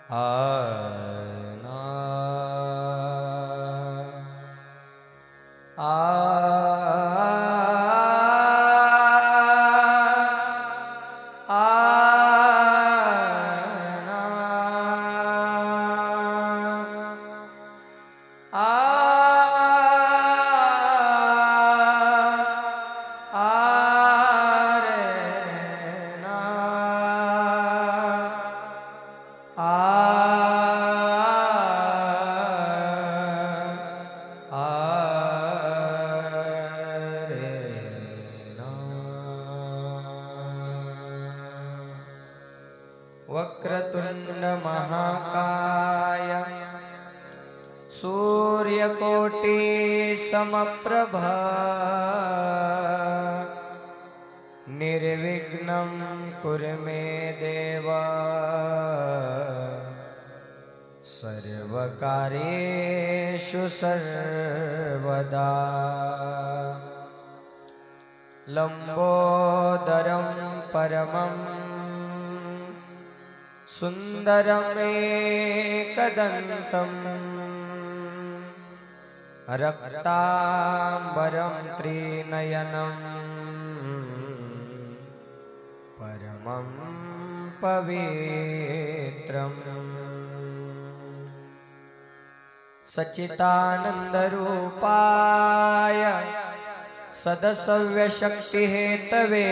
आना वक्रतुंड महाकाय सूर्यकोटि समप्रभा निर्विघ्नं कुरु मे देव सर्वकार्येषु सर्वदा। लंबोदरं परमं सुंदरमेकदन्तं रक्तांबरं त्रिनयनं परमं पवित्रम् सच्चिदानन्दरूपाय सदसव्यशक्तिहेतवे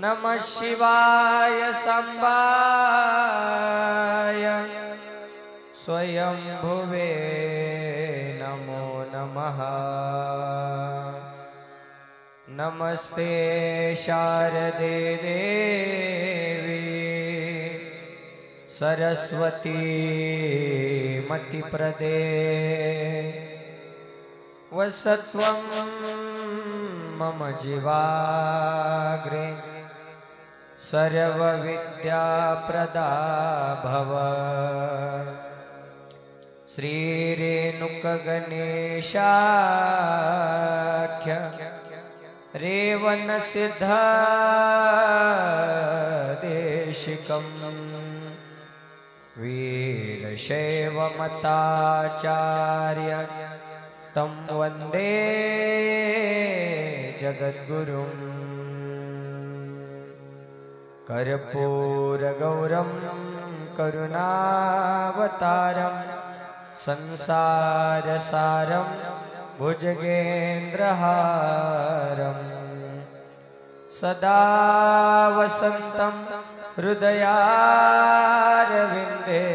नमः शिवाय सांबाय स्वयंभुवे नमो नमः। नमस्ते शारदे देवी सरस्वती मतिप्रदे वसत्वं मम जीवाग्रे सर्वविद्याप्रदा भव। श्रीरेणुकगणेशाख्य रेवनसिद्धदेशिकं वीरशैवमताचार्य तं वन्दे जगद्गुरुं। कर्पूरगौरं करुणावतारं संसारसारं भुजगेन्द्रहारं सदा वसन्तं हृदयारविन्दे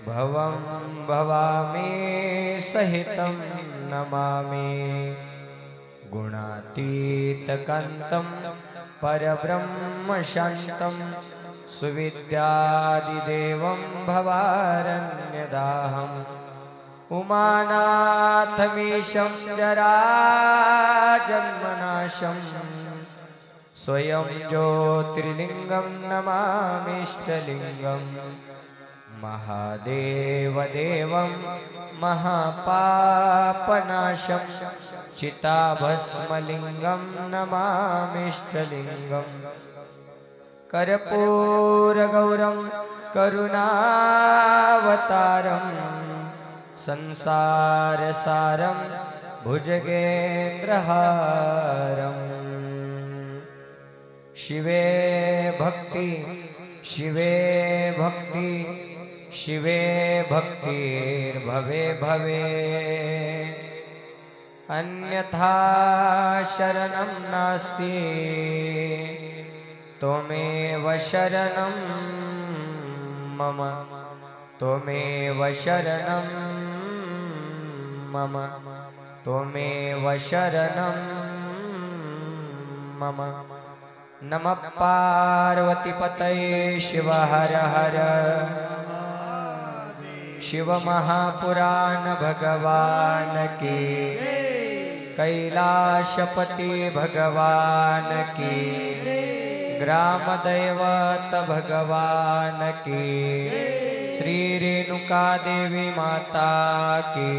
भवं भवामि सहितं नमामि। गुणातीतकान्तं परब्रह्मशान्तं सुविद्यादिदेवं भवारण्यदाहम् उमानाथमीशं जराजन्मनाशं स्वयं ज्योतिर्लिङ्गं नमामीष्टलिङ्गं महादेवदेवं महापापनाशं चिताभस्मलिङ्गं नमामीष्टलिङ्गं। कर्पूरगौरं करुणावतारं संसारसारं भुजगेन्द्रहारं शिवे भक्ति शिवे भक्ति शिवे भक्तिर्भवे भवे अन्यथा शरणं नास्ति त्वमेव शरणं मम त्वमेव शरणं मम त्वमेव शरणं मम। नमः पार्वतीपतये शिव हर हर शिव महापुराण भगवान की कैलाशपति भगवान की ग्राम दैवत भगवान की श्री रेणुका देवी माता की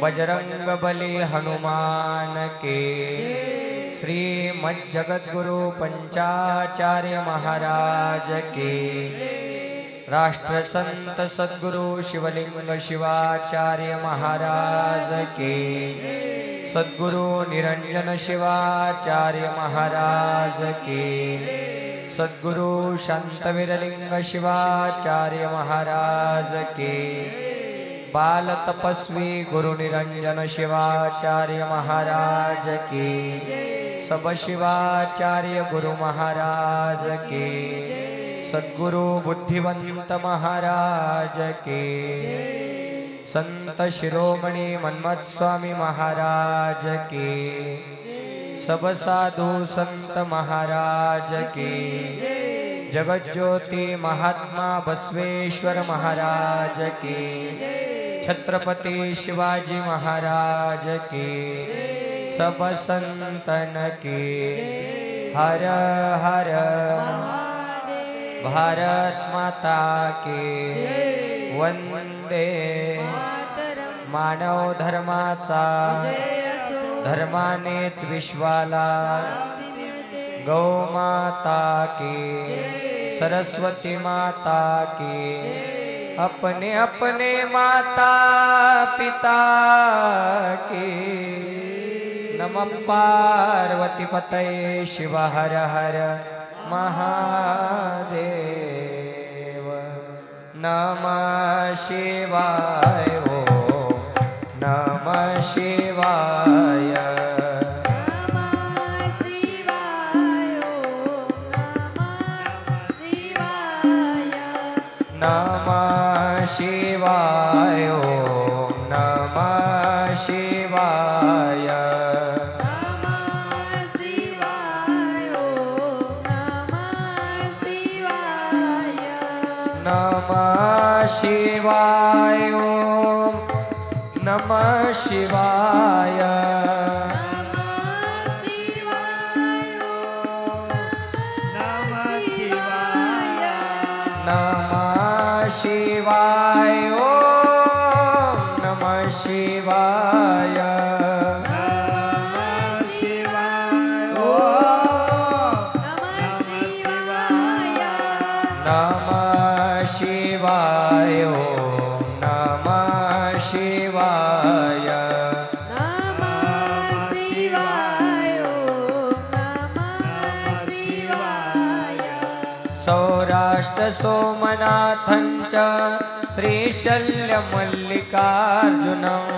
बजरंग बली हनुमान की श्रीमज्जगद्गुरु पंचाचार्य महाराज की। राष्ट्र संत सद्गुरु शिवलिंग शिवाचार्य महाराज की। सद्गुरु निरंजन शिवाचार्य महाराज की। सद्गुरु शांतवीरलिंग शिवाचार्य महाराज की। बाल तपस्वी गुरु निरंजन शिवाचार्य महाराज की। सब शिवाचार्य गुरु महाराज की। सद्गुरु बुद्धिवंत महाराज की। संत शिरोमणि मन्मथ स्वामी महाराज की। सब साधु संत महाराज की। जगत ज्योति महात्मा बसवेश्वर महाराज की। छत्रपति शिवाजी महाराज की। सब संतन की। हर हर भारत माता की। वंदे मानव धर्माचा धर्मानेच विश्वाला। गौ माता की। सरस्वती माता की। अपने अपने माता पिता की। नमः पार्वती पतये शिव हर हर महादेव। नमः शिवाय ओम नमः शिवाय। नमः शिवाय ओम नमः शिवाय। नमः शिवाय ओम नमः शिवाय। नमः शिवाय ओम नमः शिवाय। शिवाय ओम नमः शिवाय। नमः शिवाय ओम नमः शिवाय। नमः शिवाय ओम नमः शिवाय। नमः शिवाय ओम नमः शिवाय। सौराष्ट्र सोमनाथञ्च श्रीशल्य मल्लिकार्जुनम्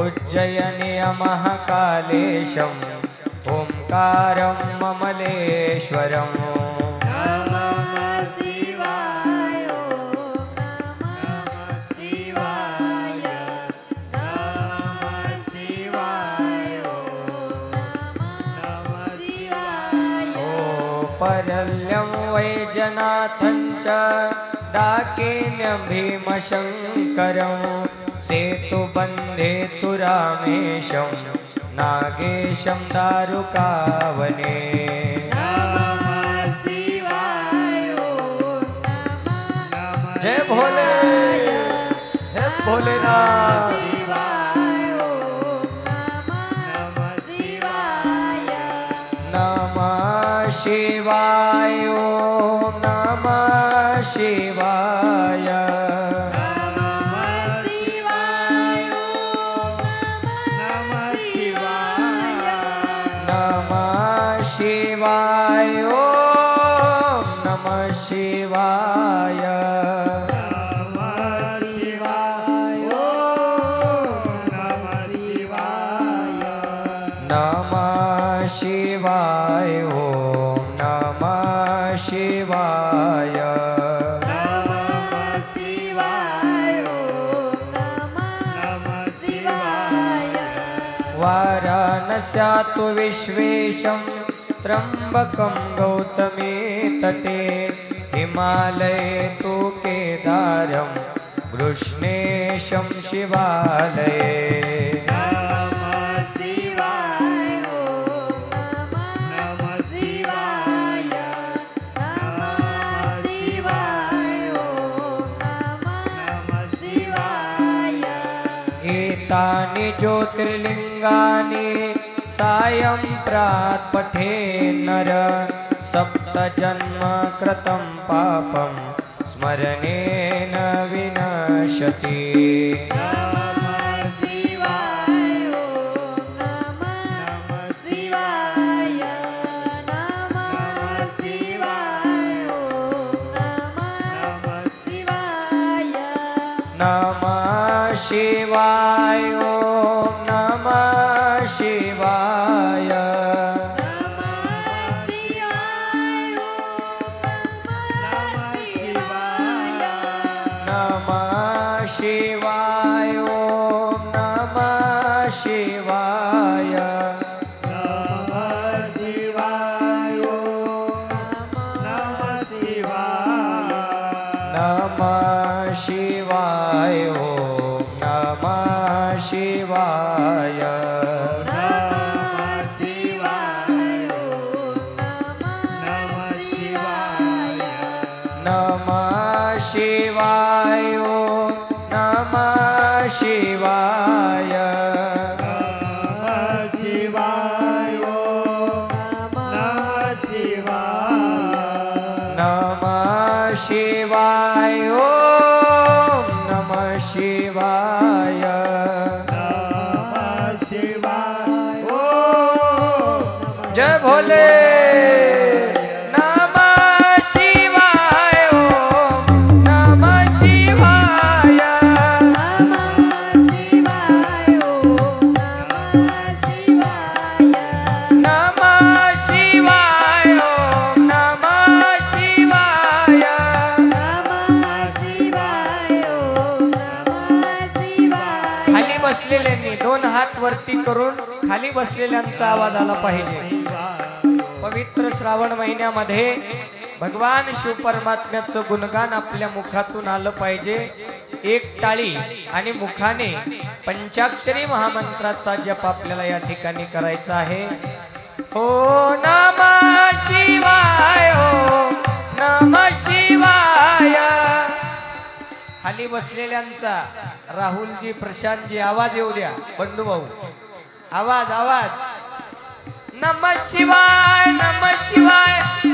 उज्जयिनी महाकालेशम् ओंकारं ममलेश्वरम्। नमः शिवाय ओम नमः शिवाय। नमः शिवाय ओम नमः शिवाय। ओ परल्यं वैजनाथञ्च डाकिन्यं भीमशङ्करं सेतुबन्धेतु रामेशं नागेशं दारुकावने। नमः शिवाय ओम नमः जय भोले हे भोलेनाथ। शिवाय ओम नमः शिवाय। नमः शिवाय ओम नमः शिवाय। नमः शिवाय ओम नमः शिवाय। नमः शिवाय ओम नमः शिवाय। नमः शिवाय ओम नमः शिवाय। नमः शिवाय ओम नमः शिवाय। नमः शिवाय ओम नमः शिवाय। वाराणस्यातु विश्वेशं त्र्यंबकं गौतमी तटे। हिमालये तु केदारं कृष्णेशं शिवालये। नमः शिवाय ओम नमः शिवाय। नमः शिवाय ओम नमः शिवाय। एतानि ज्योतिर्लिंगानि सायं प्रात् पठे नर सप्तजन्म कृतं पापं स्मरणेन विनश्यति नमः शिवाय ओम नमः शिवाय नमः शिवाय ओम नमः शिवाय नमः शिवाय ओम नमः शिवाय नमः शिवाय ओम नमः शिवाय नमः शिवाय ओम नमः शिवाय नमः शिवाय ओम नमः शिवाय नमः शिवाय ओम नमः शिवाय नमः शिवाय ओम नमः शिवाय नमः शिवाय ओम नमः शिवाय नमः शिवाय ओम नमः शिवाय नमः शिवाय ओम जय भोले नमः शिवाय ओम नमः शिवाय नमः शिवाय ओम नमः शिवाय नमः शिवाय ओम नमः शिवाय नमः शिवाय ओम नमः शिवाय खाली बसलेल्यांनी दोन हात वरती करून खाली बसलेल्यांचा आवाज आला पाहिजे पवित्र श्रावण महिन्यामध्ये भगवान शिव परमात्म्याचं गुणगान आपल्या मुखातून आलं पाहिजे एक टाळी आणि मुखाने पंचाक्षरी महामंत्राचा जप आपल्याला या ठिकाणी करायचा आहे ओ नमः शिवाय ओ नमः शिवाय खाली बसलेल्यांचा राहुलजी प्रशांतजी आवाज येऊ द्या बंडू भाऊ आवाज आवाज नमः शिवाय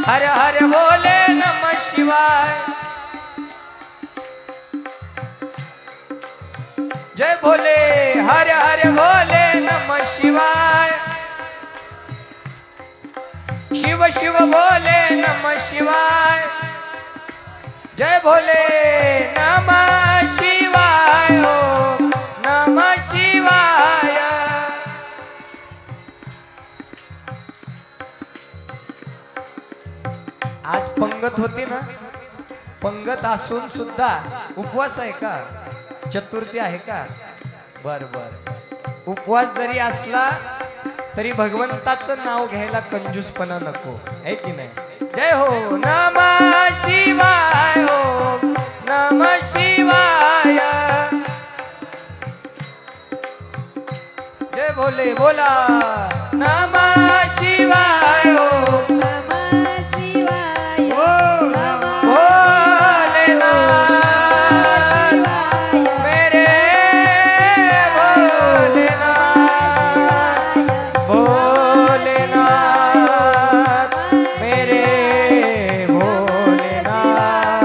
हर हर भोले नमः शिवाय जय भोले हर हर भोले नमः शिवाय शिव शिव भोले नमः शिवाय जय भोले नमः शिवाय ओम नमः शिवाय आज पंगत होती ना पंगत असून सुद्धा उपवास आहे का चतुर्थी आहे का बर बर उपवास जरी असला तरी भगवंताचं नाव घ्यायला कंजूसपणा नको आहे की नाही जय हो नमः शिवाय ओम नमः शिवाय जय भोले बोला नमः शिवाय ओम नमः शिवाय ओम नमः भोलेनाथ मेरे भोलेनाथ भोलेनाथ मेरे भोलेनाथ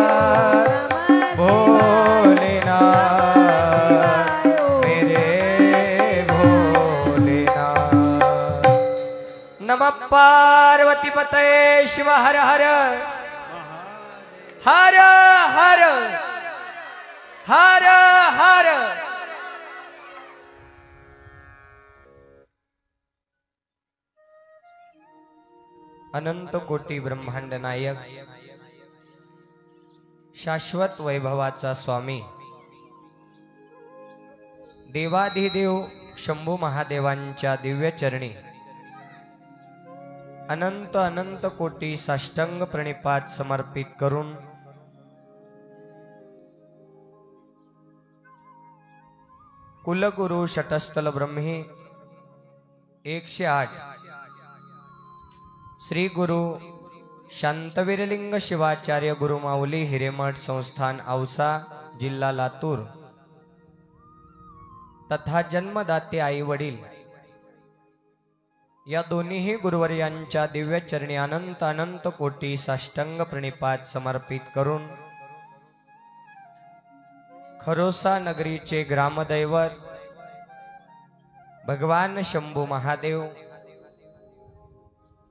भोलेनाथ मेरे भोलेनाथ नमः पार्वती पतये शिव हर हर हर हर हर हर अनंत कोटी ब्रह्मांड नायक शाश्वत वैभवाचा स्वामी देवाधिदेव शंभू महादेवांच्या दिव्य चरणी अनंत अनंत कोटी साष्टांग प्रणिपात समर्पित करून कुलगुरु शतस्थल ब्रह्मी 108 श्री गुरु शांतवीरलिंग शिवाचार्य गुरुमाऊली हिरेमठ संस्थान औसा जिल्हा लातूर तथा जन्मदाते आई वडील या दोन्हीही गुरुवर्यांच्या दिव्य चरणी अनंत अनंत कोटी साष्टांग प्रणिपात समर्पित करून खरोसा नगरीचे ग्रामदैवत भगवान शंभू महादेव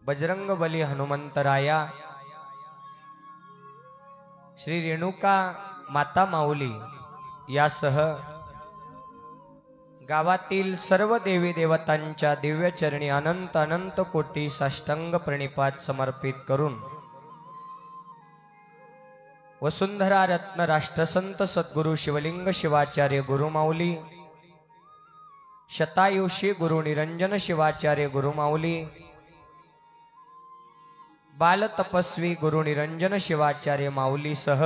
बजरंगबली हनुमंतराया श्री रेणुका माता माऊली यासह गावातील सर्व देवी देवतांच्या दिव्य चरणी अनंत अनंत कोटी साष्टांग प्रणिपात समर्पित करून वसुंधरा रत्न राष्ट्रसंत सद्गुरु शिवलिंग शिवाचार्य गुरुमाऊली शतायुषी गुरु निरंजन शिवाचार्य गुरुमाऊली बाल तपस्वी गुरु निरंजन शिवाचार्य माऊलीसह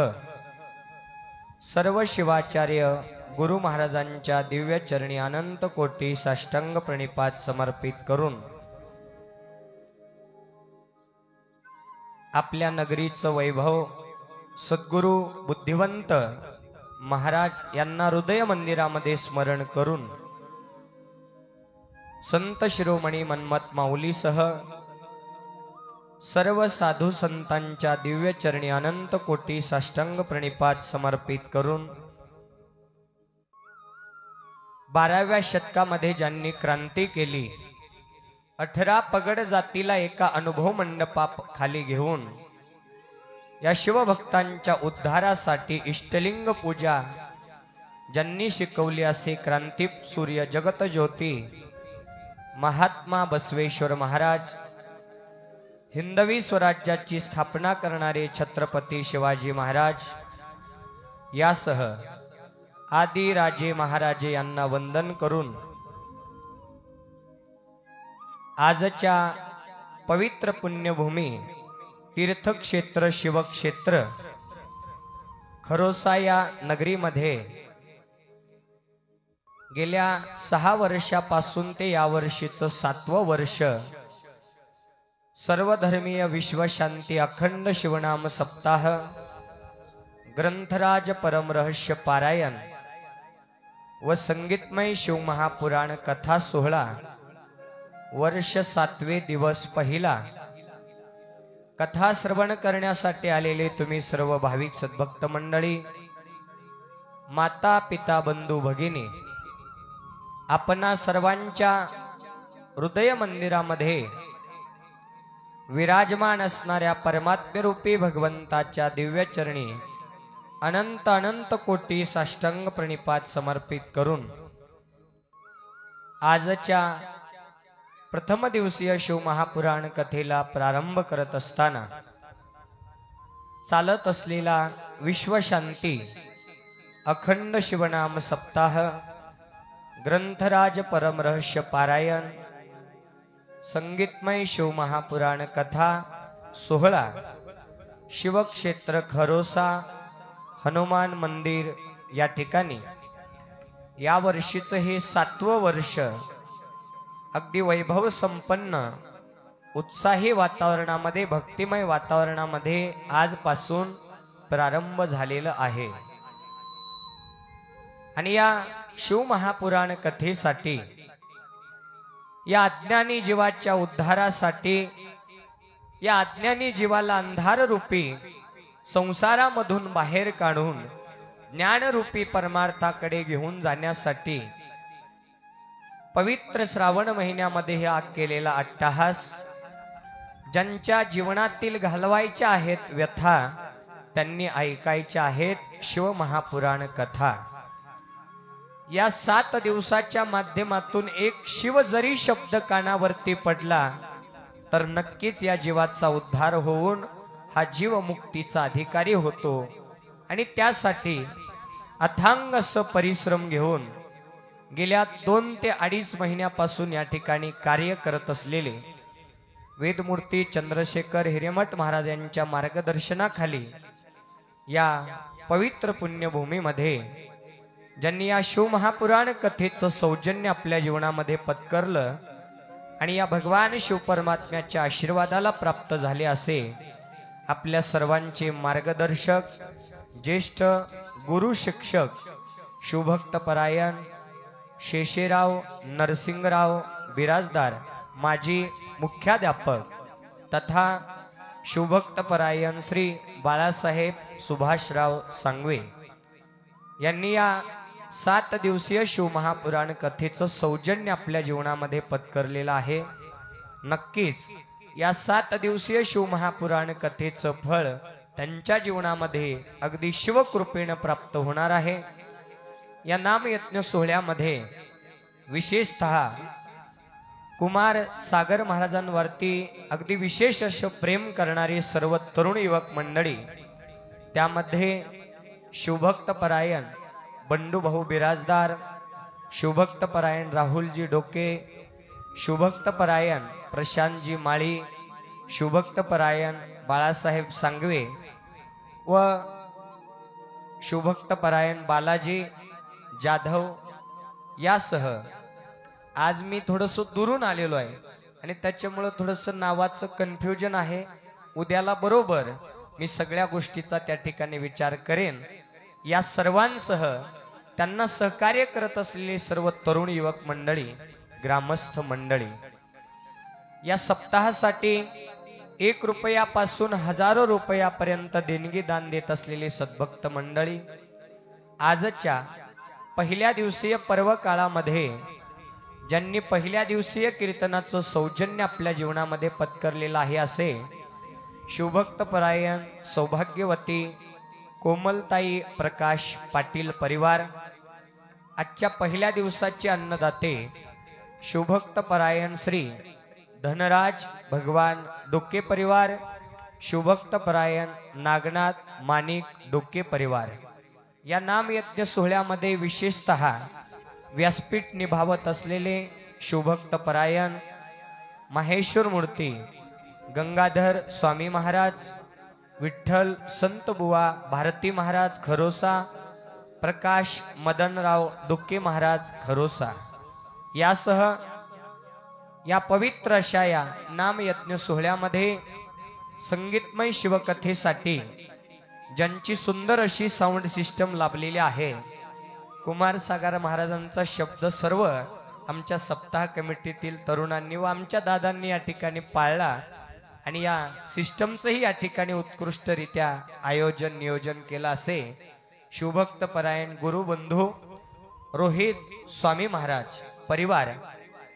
सर्व शिवाचार्य गुरु महाराजांच्या दिव्य चरणी अनंत कोटी साष्टांग प्रणिपात समर्पित करून आपल्या नगरीचं वैभव सद्गुरु बुद्धिवंत महाराज यांना हृदय मंदिरामध्ये स्मरण करून संत शिरोमणी मन्मथ माऊलीसह सर्व साधू संतांच्या दिव्य चरणी अनंत कोटी साष्टांग प्रणिपात समर्पित करून 12व्या शतकामध्ये ज्यांनी क्रांती केली 18 पगड जातीला एका अनुभव मंडपा खाली घेऊन या शिवभक्तांच्या उद्धारासाठी इष्टलिंग पूजा ज्यांनी शिकवली असे क्रांती सूर्य जगत ज्योती महात्मा बसवेश्वर महाराज हिंदवी स्वराज्याची स्थापना करणारे छत्रपती शिवाजी महाराज यासह आदि राजे महाराजे यांना वंदन करून आजच्या पवित्र पुण्यभूमी तीर्थक्षेत्र शिवक्षेत्र खरोसा या नगरीमध्ये गेल्या 6 वर्षापासून ते यावर्षीचं 7वं वर्ष सर्वधर्मीय विश्वशांती अखंड शिवनाम सप्ताह ग्रंथराज परमरहस्य पारायण व संगीतमय शिवमहापुराण कथा सोहळा वर्ष 7वे दिवस पहिला कथा श्रवण करण्यासाठी आलेले तुम्ही सर्व भाविक सद्भक्त मंडळी माता पिता बंधू भगिनी आपणा सर्वांच्या हृदय मंदिरामध्ये विराजमान असणाऱ्या परमात्म्यरूपी भगवंताच्या दिव्य चरणी अनंत अनंत कोटी साष्टांग प्रणिपात समर्पित करून आजच्या प्रथम दिवसीय शिवमहापुराण कथेला प्रारंभ करत असताना चालत असलेला विश्वशांती अखंड शिवनाम सप्ताह ग्रंथराज परमरहस्य पारायण संगीतमय शिवमहापुराण कथा सोहळा शिवक्षेत्र खरोसा हनुमान मंदिर या ठिकाणी या वर्षीचं हे 7वं वर्ष अगदी वैभव संपन्न उत्साही वातावरणामध्ये भक्तिमय वातावरणामध्ये आजपासून प्रारंभ झालेलं आहे आणि या शिवमहापुराण कथेसाठी या अज्ञानी जीवाच्या उद्धारासाठी या अज्ञानी जीवाला अंधार रूपी संसारामधून बाहेर काढून ज्ञानरूपी परमार्थाकडे घेऊन जाण्यासाठी पवित्र श्रावण महिन्यामध्ये हा केलेला अट्टहास ज्यांच्या जीवनातील घालवायच्या आहेत व्यथा त्यांनी ऐकायच्या आहेत शिवमहापुराण कथा या 7 दिवसाच्या माध्यमातून एक शिव जरी शब्द कानावरती पडला तर नक्कीच या जीवाचा उद्धार होऊन हा जीव मुक्तीचा अधिकारी होतो आणि त्यासाठी अथांग असं परिश्रम घेऊन गेल्या 2 ते 2.5 महिन्यापासून या ठिकाणी कार्य करत असलेले वेदमूर्ती चंद्रशेखर हिरेमठ महाराज यांच्या मार्गदर्शनाखाली या पवित्र पुण्यभूमीमध्ये ज्यांनी या शिवमहापुराण कथेचं सौजन्य आपल्या जीवनामध्ये पत्करलं आणि या भगवान शिवपरमात्म्याच्या आशीर्वादाला प्राप्त झाले असे आपल्या सर्वांचे मार्गदर्शक ज्येष्ठ गुरु शिक्षक शिवभक्त परायण शेषेराव नरसिंगराव बिराजदार माजी मुख्याध्यापक तथा शिवभक्त परायण श्री बाळासाहेब सुभाषराव सांगवे यांनी या 7 दिवसीय शिवमहापुराण कथेचं सौजन्य आपल्या जीवनामध्ये पत्करलेलं आहे। नक्कीच या 7 दिवसीय शिवमहापुराण कथेचं फळ त्यांच्या जीवनामध्ये अगदी शिवकृपेने प्राप्त होणार आहे। या नामयज्ञ सोहळ्यामध्ये विशेषतः कुमार सागर महाराजांवरती अगदी विशेष असं प्रेम करणारी सर्व तरुण युवक मंडळी, त्यामध्ये शिवभक्त परायण बंडू भाऊ बिराजदार, शिवभक्त परायण राहुलजी डोके, शिवभक्त परायण प्रशांतजी माळी, शिवभक्त परायण बाळासाहेब सांगवे व शिवभक्त परायण बालाजी जाधव यासह आज मी थोडस दुरून आलेलो आहे आणि त्याच्यामुळे थोडस नावाचं कन्फ्युजन आहे। उद्याला बरोबर मी सगळ्या गोष्टीचा त्या ठिकाणी विचार करेन। या सर्वांसह त्यांना सहकार्य करत असलेले सर्व तरुण युवक मंडळी, ग्रामस्थ मंडळी, या सप्ताहासाठी 1 रुपयापासून हजारो रुपयापर्यंत देणगी दान देत असलेले सद्भक्त मंडळी, आजच्या पहिल्या दिवसीय पर्व काळामध्ये ज्यांनी पहिल्या दिवसीय कीर्तनाचं सौजन्य आपल्या जीवनामध्ये पत्करलेलं आहे असे शिवभक्त परायण सौभाग्यवती कोमलताई प्रकाश पाटील परिवार, आजच्या पहिल्या दिवसाचे अन्नदाते शिवभक्त परायण श्री धनराज भगवान डोके परिवार, शिवभक्त परायण नागनाथ माणिक डोके परिवार, या नामयज्ञ सोहळ्यामध्ये विशेषतः व्यासपीठ निभावत असलेले शिवभक्त परायण माहेश्वर मूर्ती गंगाधर स्वामी महाराज, विठ्ठल संत बुवा भारती महाराज खरोसा, प्रकाश मदनराव डोके महाराज खरोसा यासह या पवित्र अशा या नामयज्ञ सोहळ्यामध्ये संगीतमय शिवकथेसाठी ज्यांची सुंदर अशी साऊंड सिस्टम लाभलेली आहे, कुमार सागर महाराजांचा शब्द सर्व आमच्या सप्ताह कमिटीतील तरुणांनी व आमच्या दादांनी या ठिकाणी पाळला आणि या सिस्टमचंही या ठिकाणी उत्कृष्टरित्या आयोजन नियोजन केलं असे शिवभक्त परायण गुरुबंधू रोहित स्वामी महाराज परिवार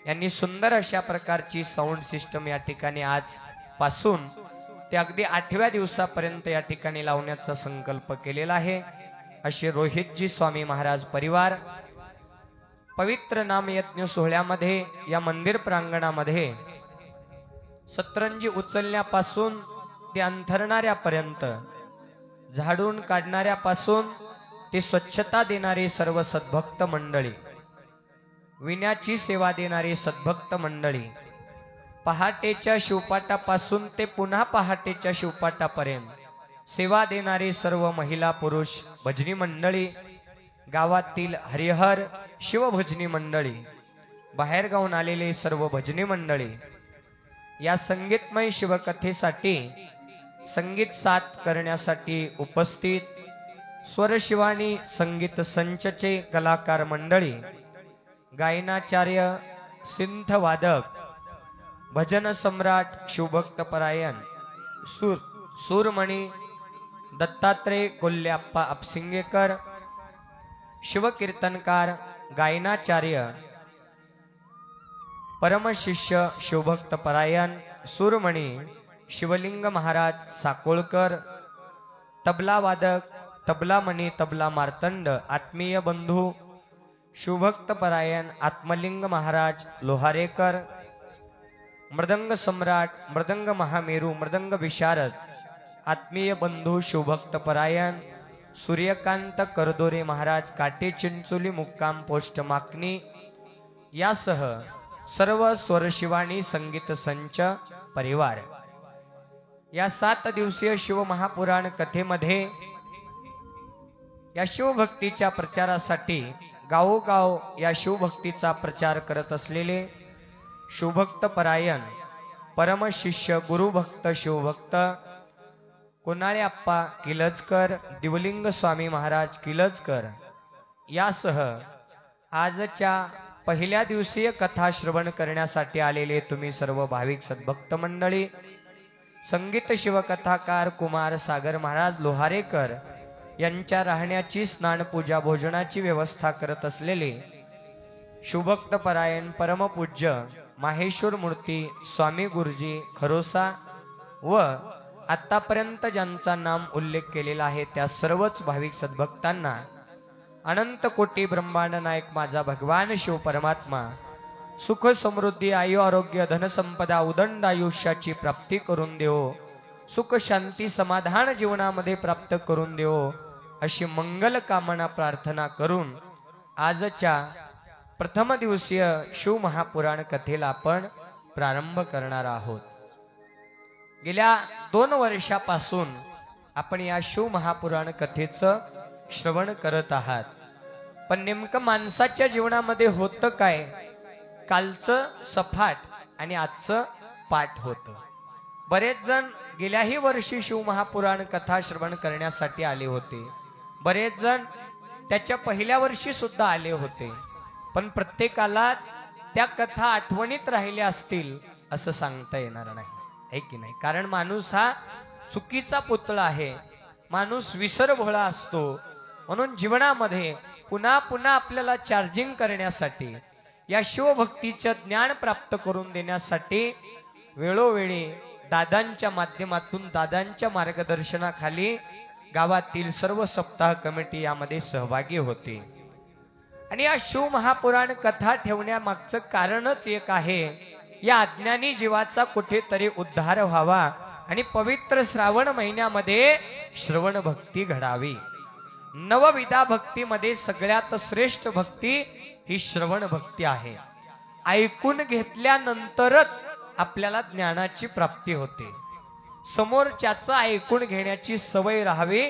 यांनी सुंदर अशा प्रकारची साऊंड सिस्टम या ठिकाणी आज पासून ते अगदी 8व्या दिवसापर्यंत या ठिकाणी लावण्याचा संकल्प केलेला आहे। असे रोहितजी स्वामी महाराज परिवार पवित्र नामयज्ञ सोहळ्यामध्ये या मंदिर प्रांगणामध्ये सतरंजी उचलण्यापासून ते अंथरणाऱ्यापर्यंत, झाडून काढणाऱ्यापासून ते स्वच्छता देणारे सर्व सद्भक्त मंडळी, विण्याची सेवा देणारे सद्भक्त मंडळी, पहाटेच्या शिवपाटापासून ते पुन्हा पहाटेच्या शिवपाटापर्यंत सेवा देणारे सर्व महिला पुरुष भजनी मंडळी, गावातील हरिहर शिवभजनी मंडळी, बाहेरगावून आलेले सर्व भजनी मंडळी, या संगीतमय शिवकथेसाठी संगीत साथ करण्यासाठी उपस्थित स्वरशिवानी संगीत संचचे कलाकार मंडळी, गायनाचार्य, सिंथ वादक, भजन सम्राट शिवभक्त परायण सूरमणी दत्तात्रय कोल्हेप्पा अपसिंगेकर, शिवकीर्तनकार, गायनाचार्य, परमशिष्य शिवभक्त परायण सूरमणी शिवलिंग महाराज साकोळकर, तबला वादक तबलामणी तबला मार्तंड आत्मीय बंधू शिवभक्त परायण आत्मलिंग महाराज लोहारेकर, मृदंग सम्राट मृदंग महामेरू मृदंग विशारद आत्मीय बंधू शिवभक्त परायण सूर्यकांत करदोरे महाराज काटे चिंचोली मुक्काम पोस्ट माकणी यासह सर्व स्वरशिवाणी संगीत संच परिवार या 7 दिवसीय शिव महापुराण कथेमध्ये या शिवभक्तीच्या प्रचारासाठी गावोगाव या शिवभक्तीचा प्रचार करत असलेले शिवभक्त परायण परमशिष्य गुरुभक्त शिवभक्त कोनाळे अप्पा किलजकर, दिवलिंग स्वामी महाराज किलजकर यासह आजच्या पहिल्या दिवसीय कथा श्रवण करण्यासाठी आलेले तुम्ही सर्व भाविक सद्भक्त मंडळी, संगीत शिवकथाकार कुमार सागर महाराज लोहारेकर यांच्या राहण्याची स्नान पूजा भोजनाची व्यवस्था करत असलेले शुभक्त परायण परमपूज्य माहेश्वर मूर्ती स्वामी गुरुजी खरोसा व आतापर्यंत ज्यांचा नाम उल्लेख केलेला आहे त्या सर्वच भाविक सद्भक्तांना अनंत कोटी ब्रह्मांड नायक माझा भगवान शिव परमात्मा सुख समृद्धी आयु आरोग्य धनसंपदा उदंड आयुष्याची प्राप्ती करून देवो, सुख शांती समाधान जीवनामध्ये प्राप्त करून देवो अशी मंगल कामना प्रार्थना करून आजच्या प्रथम दिवसीय शिव महापुराण कथेला आपण प्रारंभ करणार आहोत। गेल्या 2 वर्षापासून आपण या शिव महापुराण कथेचं श्रवण करत आहात, पण नेमकं माणसाच्या जीवनामध्ये होतं काय? कालचं सफाट आणि आजचं पाठ होतं। बरेच जण गेल्याही वर्षी शिव महापुराण कथा श्रवण करण्यासाठी आले होते, बरेच जण त्याच्या पहिल्या वर्षी सुद्धा आले होते, पण प्रत्येकालाच त्या कथा आठवणीत राहिल्या असतील असं सांगता येणार नाही, आहे की नाही? कारण माणूस हा चुकीचा पुतळा आहे, माणूस विसरभोळा असतो। म्हणून जीवनामध्ये पुन्हा पुन्हा आपल्याला चार्जिंग करण्यासाठी, या शिवभक्तीचं ज्ञान प्राप्त करून देण्यासाठी वेळोवेळी दादांच्या माध्यमातून, दादांच्या मार्गदर्शनाखाली गावातील सर्व सप्ताह कमिटी यामध्ये सहभागी होते। आणि या शिव महापुराण कथा ठेवण्यामागचं कारणच एक आहे, या अज्ञानी जीवाचा कुठेतरी उद्धार व्हावा आणि पवित्र श्रावण महिन्यामध्ये श्रवण भक्ती घडावी। नवविधा भक्तीमध्ये सगळ्यात श्रेष्ठ भक्ती ही श्रवण भक्ती आहे। ऐकून घेतल्यानंतरच आपल्याला ज्ञानाची प्राप्ती होते। समोरच्याचं ऐकून घेण्याची सवय राहावी,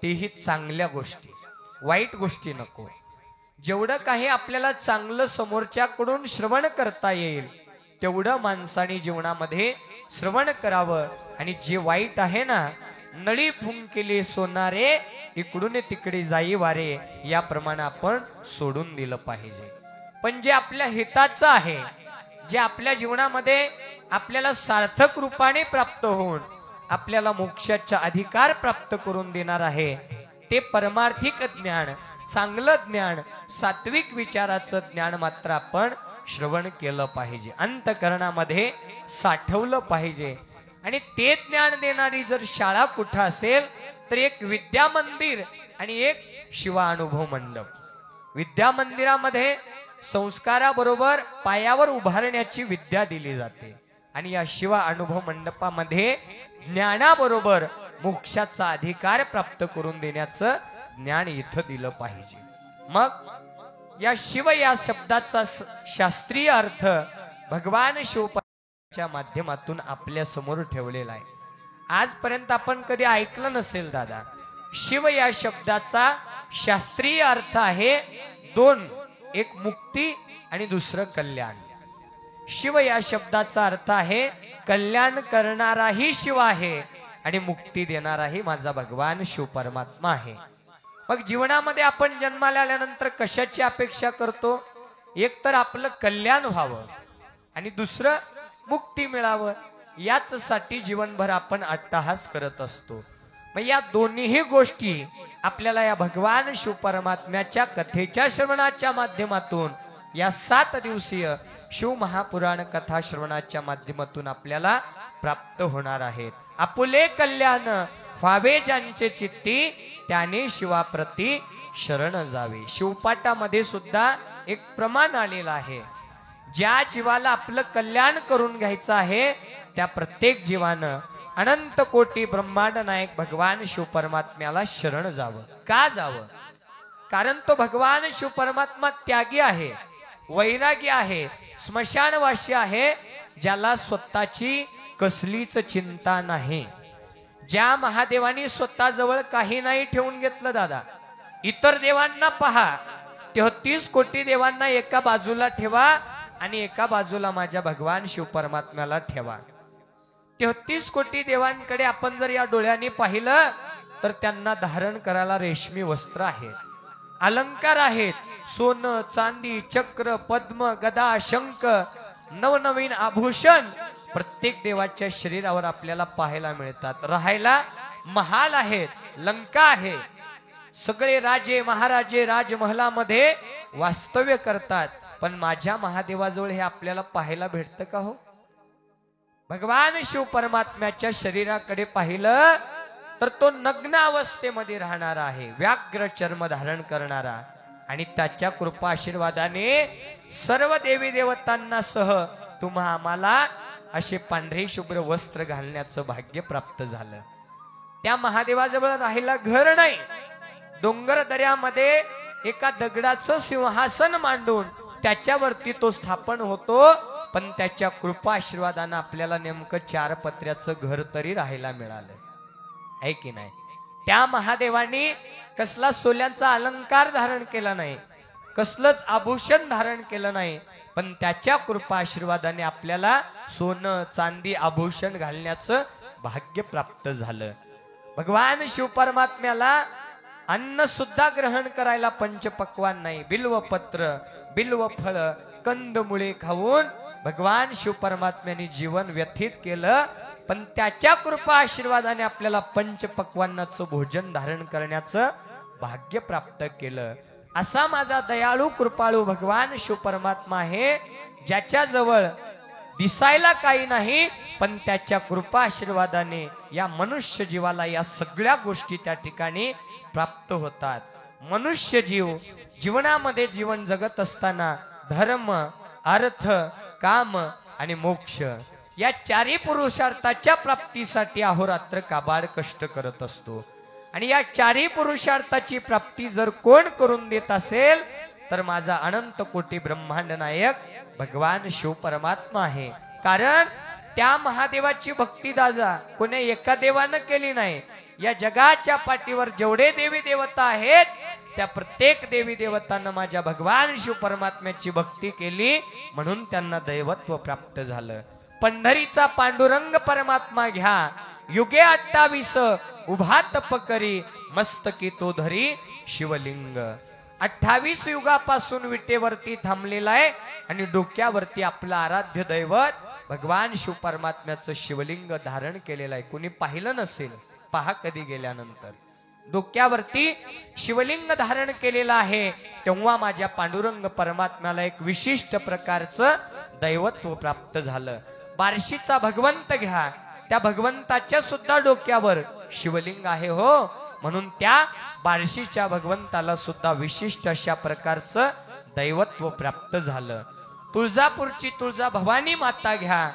तेही चांगल्या गोष्टी, वाईट गोष्टी नको। जेवढं काही आपल्याला चांगलं समोरच्याकडून श्रवण करता येईल तेवढं माणसाने जीवनामध्ये श्रवण करावं, आणि जे वाईट आहे ना, नळी फुंकिले सोनारे इकडून तिकडे जाई वारे, याप्रमाणे आपण सोडून दिलं पाहिजे। पण जे आपल्या हिताचं आहे, जे आपल्या जीवनामध्ये आपल्याला सार्थक रूपाने प्राप्त होऊन आपल्याला मोक्षाचा अधिकार प्राप्त करून देणार आहे, ते परमार्थिक ज्ञान, चांगलं ज्ञान, सात्विक विचाराचं ज्ञान मात्र आपण श्रवण केलं पाहिजे, अंतःकरणामध्ये साठवलं पाहिजे। आणि ते ज्ञान देणारी जर शाळा कुठं असेल तर एक विद्या मंदिर आणि एक शिवानुभव मंडप। विद्या मंदिरामध्ये संस्काराबरोबर पायावर उभारण्याची विद्या दिली जाते, आणि या शिवा अनुभव मंडपामध्ये ज्ञानाबरोबर मोक्षाचा अधिकार प्राप्त करून देण्याचं ज्ञान इथं दिलं पाहिजे। मग या शिव या शब्दाचा शास्त्रीय अर्थ भगवान शिवच्या माध्यमातून आपल्या समोर ठेवलेला आहे। आजपर्यंत आपण कधी ऐकलं नसेल दादा, शिव या शब्दाचा शास्त्रीय अर्थ आहे 2, एक मुक्ती आणि दुसरं कल्याण। शिव या शब्दाचा अर्थ आहे कल्याण करणाराही शिव आहे आणि मुक्ती देणाराही माझा भगवान शिव परमात्मा आहे। मग जीवनामध्ये आपण जन्माला आल्यानंतर कशाची अपेक्षा करतो? एक तर आपलं कल्याण व्हावं आणि दुसरं मुक्ती मिळावं, याच साठी जीवनभर आपण अट्टहास करत असतो। मग या दोन्ही गोष्टी आपल्याला या भगवान शिव परमात्म्याच्या कथेच्या श्रवणाच्या माध्यमातून, या 7 दिवसीय शिव महापुराण कथा श्रवणाच्या माध्यमातून आपल्याला प्राप्त होणार आहेत। आपुले कल्याण व्हावे ज्यांचे चित्ती, त्याने शिवाप्रती शरण जावे। शिवपाठामध्ये सुद्धा एक प्रमाण आलेला आहे, ज्या जीवाला आपलं कल्याण करून घ्यायचं आहे त्या प्रत्येक जीवानं अनंत कोटी ब्रह्मांड नायक भगवान शिव परमात्म्याला शरण जावं। का जावं? कारण तो भगवान शिव परमात्मा त्यागी आहे, वैरागी आहे, स्मशानवासी आहे, ज्याला स्वतःची कसलीच चिंता नाही। ज्या महादेवानी स्वतःजवळ काही नाही ठेवून घेतलं दादा, इतर देवांना पहा, 33 कोटी देवांना एका बाजूला ठेवा आणि एका बाजूला माझ्या भगवान शिव परमात्म्याला ठेवा। 33 कोटी देवांकडे आपण जर या डोळ्यांनी पाहिलं तर त्यांना धारण करायला रेशमी वस्त्र आहेत, अलंकार आहेत, सोनं चांदी चक्र पद्म गदा शंख नवनवीन आभूषण प्रत्येक देवाच्या शरीरावर आपल्याला पाहायला मिळतात. राहायला महाल आहेत, लंका आहे. सगळे राजे महाराजे राजमहलामध्ये वास्तव्य करतात. पण माझ्या महादेवाजवळ हे आपल्याला पाहायला भेटतं का हो? भगवान शिव परमात्म्याच्या शरीराकडे पाहिलं तर तो नग्न अवस्थेमध्ये राहणारा आहे, व्याघ्र चर्म धारण करणारा. आणि त्याच्या कृपा आशीर्वादाने सर्व देवी देवतांना सह तुम्हा आम्हाला असे पांढरे शुभ्र वस्त्र घालण्याचं भाग्य प्राप्त झालं. त्या महादेवाजवळ राहायला घर नाही. डोंगर दऱ्यामध्ये एका दगडाचं सिंहासन मांडून त्याच्यावरती तो स्थापन होतो. पण त्याच्या कृपा आशीर्वादानं आपल्याला नेमकं 4 पत्र्याचं घर तरी राहायला मिळालं आहे की नाही. त्या महादेवानी कसला सोन्याचा अलंकार धारण केला नाही, कसलंच आभूषण धारण केलं नाही. पण त्याच्या कृपा आशीर्वादाने आपल्याला सोनं चांदी आभूषण घालण्याचं भाग्य प्राप्त झालं. भगवान शिव परमात्म्याला अन्न सुद्धा ग्रहण करायला पंचपक्वान नाही. बिल्वपत्र बिल्व फळ कंदमुळे खाऊन भगवान शिव परमात्म्याने जीवन व्यतीत केलं. पण त्याच्या कृपा आशीर्वादाने आपल्याला पंचपक्वान्नाचं भोजन धारण करण्याचं भाग्य प्राप्त केलं. असा माझा दयाळू कृपाळू भगवान शिव परमात्मा आहे, ज्याच्या जवळ दिसायला काही नाही पण त्याच्या कृपा आशीर्वादाने या मनुष्य जीवाला या सगळ्या गोष्टी त्या ठिकाणी प्राप्त होतात. मनुष्य जीव जीवनामध्ये जीवन जगत असताना धर्म अर्थ काम आणि मोक्ष या 4 पुरुषार्थाच्या प्राप्तीसाठी अहोरात्र काबाड कष्ट करत असतो. आणि या 4 पुरुषार्थाची प्राप्ती जर कोण करून देत असेल तर माझा अनंत कोटी ब्रह्मांड नायक भगवान शिव परमात्मा आहे. कारण त्या महादेवाची भक्ती दादा कोणी एका देवानं केली नाही. या जगाच्या पाठीवर जेवढे देवी देवता आहेत त्या प्रत्येक देवी देवतांना माझ्या भगवान शिव परमात्म्याची भक्ती केली म्हणून त्यांना दैवत्व प्राप्त झालं. पंढरीचा पांडुरंग परमात्मा घ्या, युगे 28 उभा तप करी, मस्तकी तो धरी शिवलिंग. 28 युगापासून विटेवरती थांबलेला आहे आणि डोक्यावरती आपलं आराध्य दैवत भगवान शिव परमात्म्याचं शिवलिंग धारण केलेलं आहे. कुणी पाहिलं नसेल, पहा कधी गेल्यानंतर. डोक्यावरती शिवलिंग धारण केलेलं आहे. तेव्हा माझ्या पांडुरंग परमात्म्याला एक विशिष्ट प्रकारचं दैवत्व प्राप्त झालं. बार्शीचा भगवंत घ्या, त्या भगवंताच्या सुद्धा डोक्यावर शिवलिंग आहे हो. म्हणून त्या बार्शीच्या भगवंताला सुद्धा विशिष्ट अशा प्रकारचं दैवत्व प्राप्त झालं. तुळजापूरची तुळजा भवानी माता घ्या,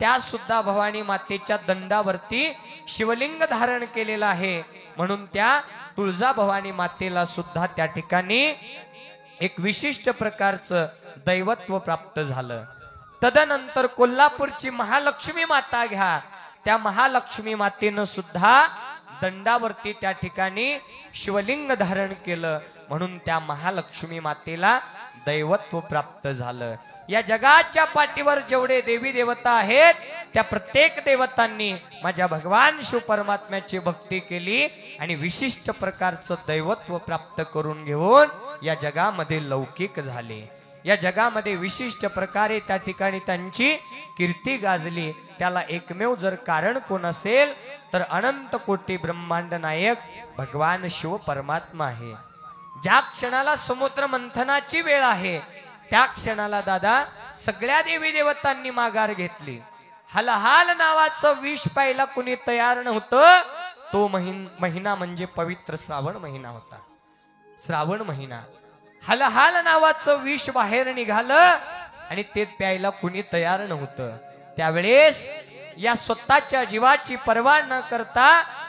त्या सुद्धा भवानी मातेच्या दंडावरती शिवलिंग धारण केलेलं आहे. म्हणून त्या तुळजा भवानी मातेला सुद्धा त्या ठिकाणी एक विशिष्ट प्रकारचं दैवत्व प्राप्त झालं. तदनंतर कोल्हापूरची महालक्ष्मी माता घ्या, त्या महालक्ष्मी मातेनं सुद्धा दंडावरती त्या ठिकाणी शिवलिंग धारण केलं. म्हणून त्या महालक्ष्मी मातेला दैवत्व प्राप्त झालं. या जगाच्या पाठीवर जेवढे देवी देवता आहेत त्या प्रत्येक देवतांनी माझ्या भगवान शिव परमात्म्याची भक्ती केली आणि विशिष्ट प्रकारचं दैवत्व प्राप्त करून घेऊन या जगामध्ये लौकिक झाले. या जगामध्ये विशिष्ट प्रकारे त्या ठिकाणी त्यांची कीर्ती गाजली. त्याला एकमेव जर कारण कोण असेल तर अनंत कोटी ब्रह्मांड नायक भगवान शिव परमात्मा आहे. ज्या क्षणाला समुद्र मंथनाची वेळ आहे त्या क्षणाला दादा सगळ्या देवी देवतांनी माघार घेतली. हलहाल नावाचं विष प्यायला कुणी तयार नव्हतं. तो महिना म्हणजे पवित्र श्रावण महिना होता. श्रावण महिना हलहाल नावाचं विष बाहेर निघालं आणि ते प्यायला कुणी तयार नव्हतं. त्यावेळेस या स्वतःच्या जीवाची पर्वा न करता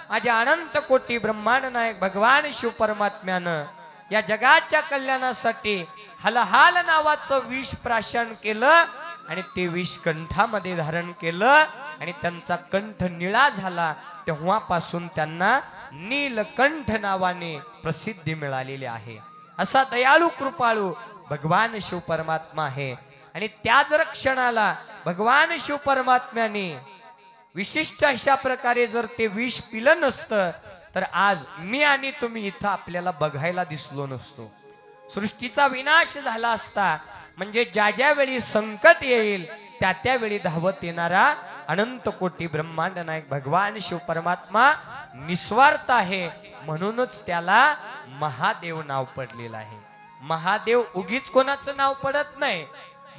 माझ्या अनंत कोटी ब्रह्मांड नायक भगवान शिव परमात्म्यानं या जगाच्या कल्याणासाठी हलहाल नावाचं विष प्राशन केलं आणि ते विष कंठामध्ये धारण केलं आणि त्यांचा कंठ निळा झाला. तेव्हापासून त्यांना नीलकंठ नावाने प्रसिद्धी मिळालेली आहे. असा दयाळू कृपाळू भगवान शिव परमात्मा आहे. आणि त्याच क्षणाला भगवान शिव परमात्म्याने विशिष्ट अशा प्रकारे जर ते विष पिलं नसतं तर आज मी आणि तुम्ही इथं आपल्याला बघायला दिसलो नसतो. सृष्टीचा विनाश झाला असता म्हणजे ज्या ज्या वेळी संकट येईल त्या त्यावेळी धावत येणारा अनंत कोटी ब्रह्मांड नायक भगवान शिव परमात्मा निस्वार्थ आहे, म्हणूनच त्याला महादेव नाव पडलेलं आहे. महादेव उगीच कोणाचं नाव पडत नाही,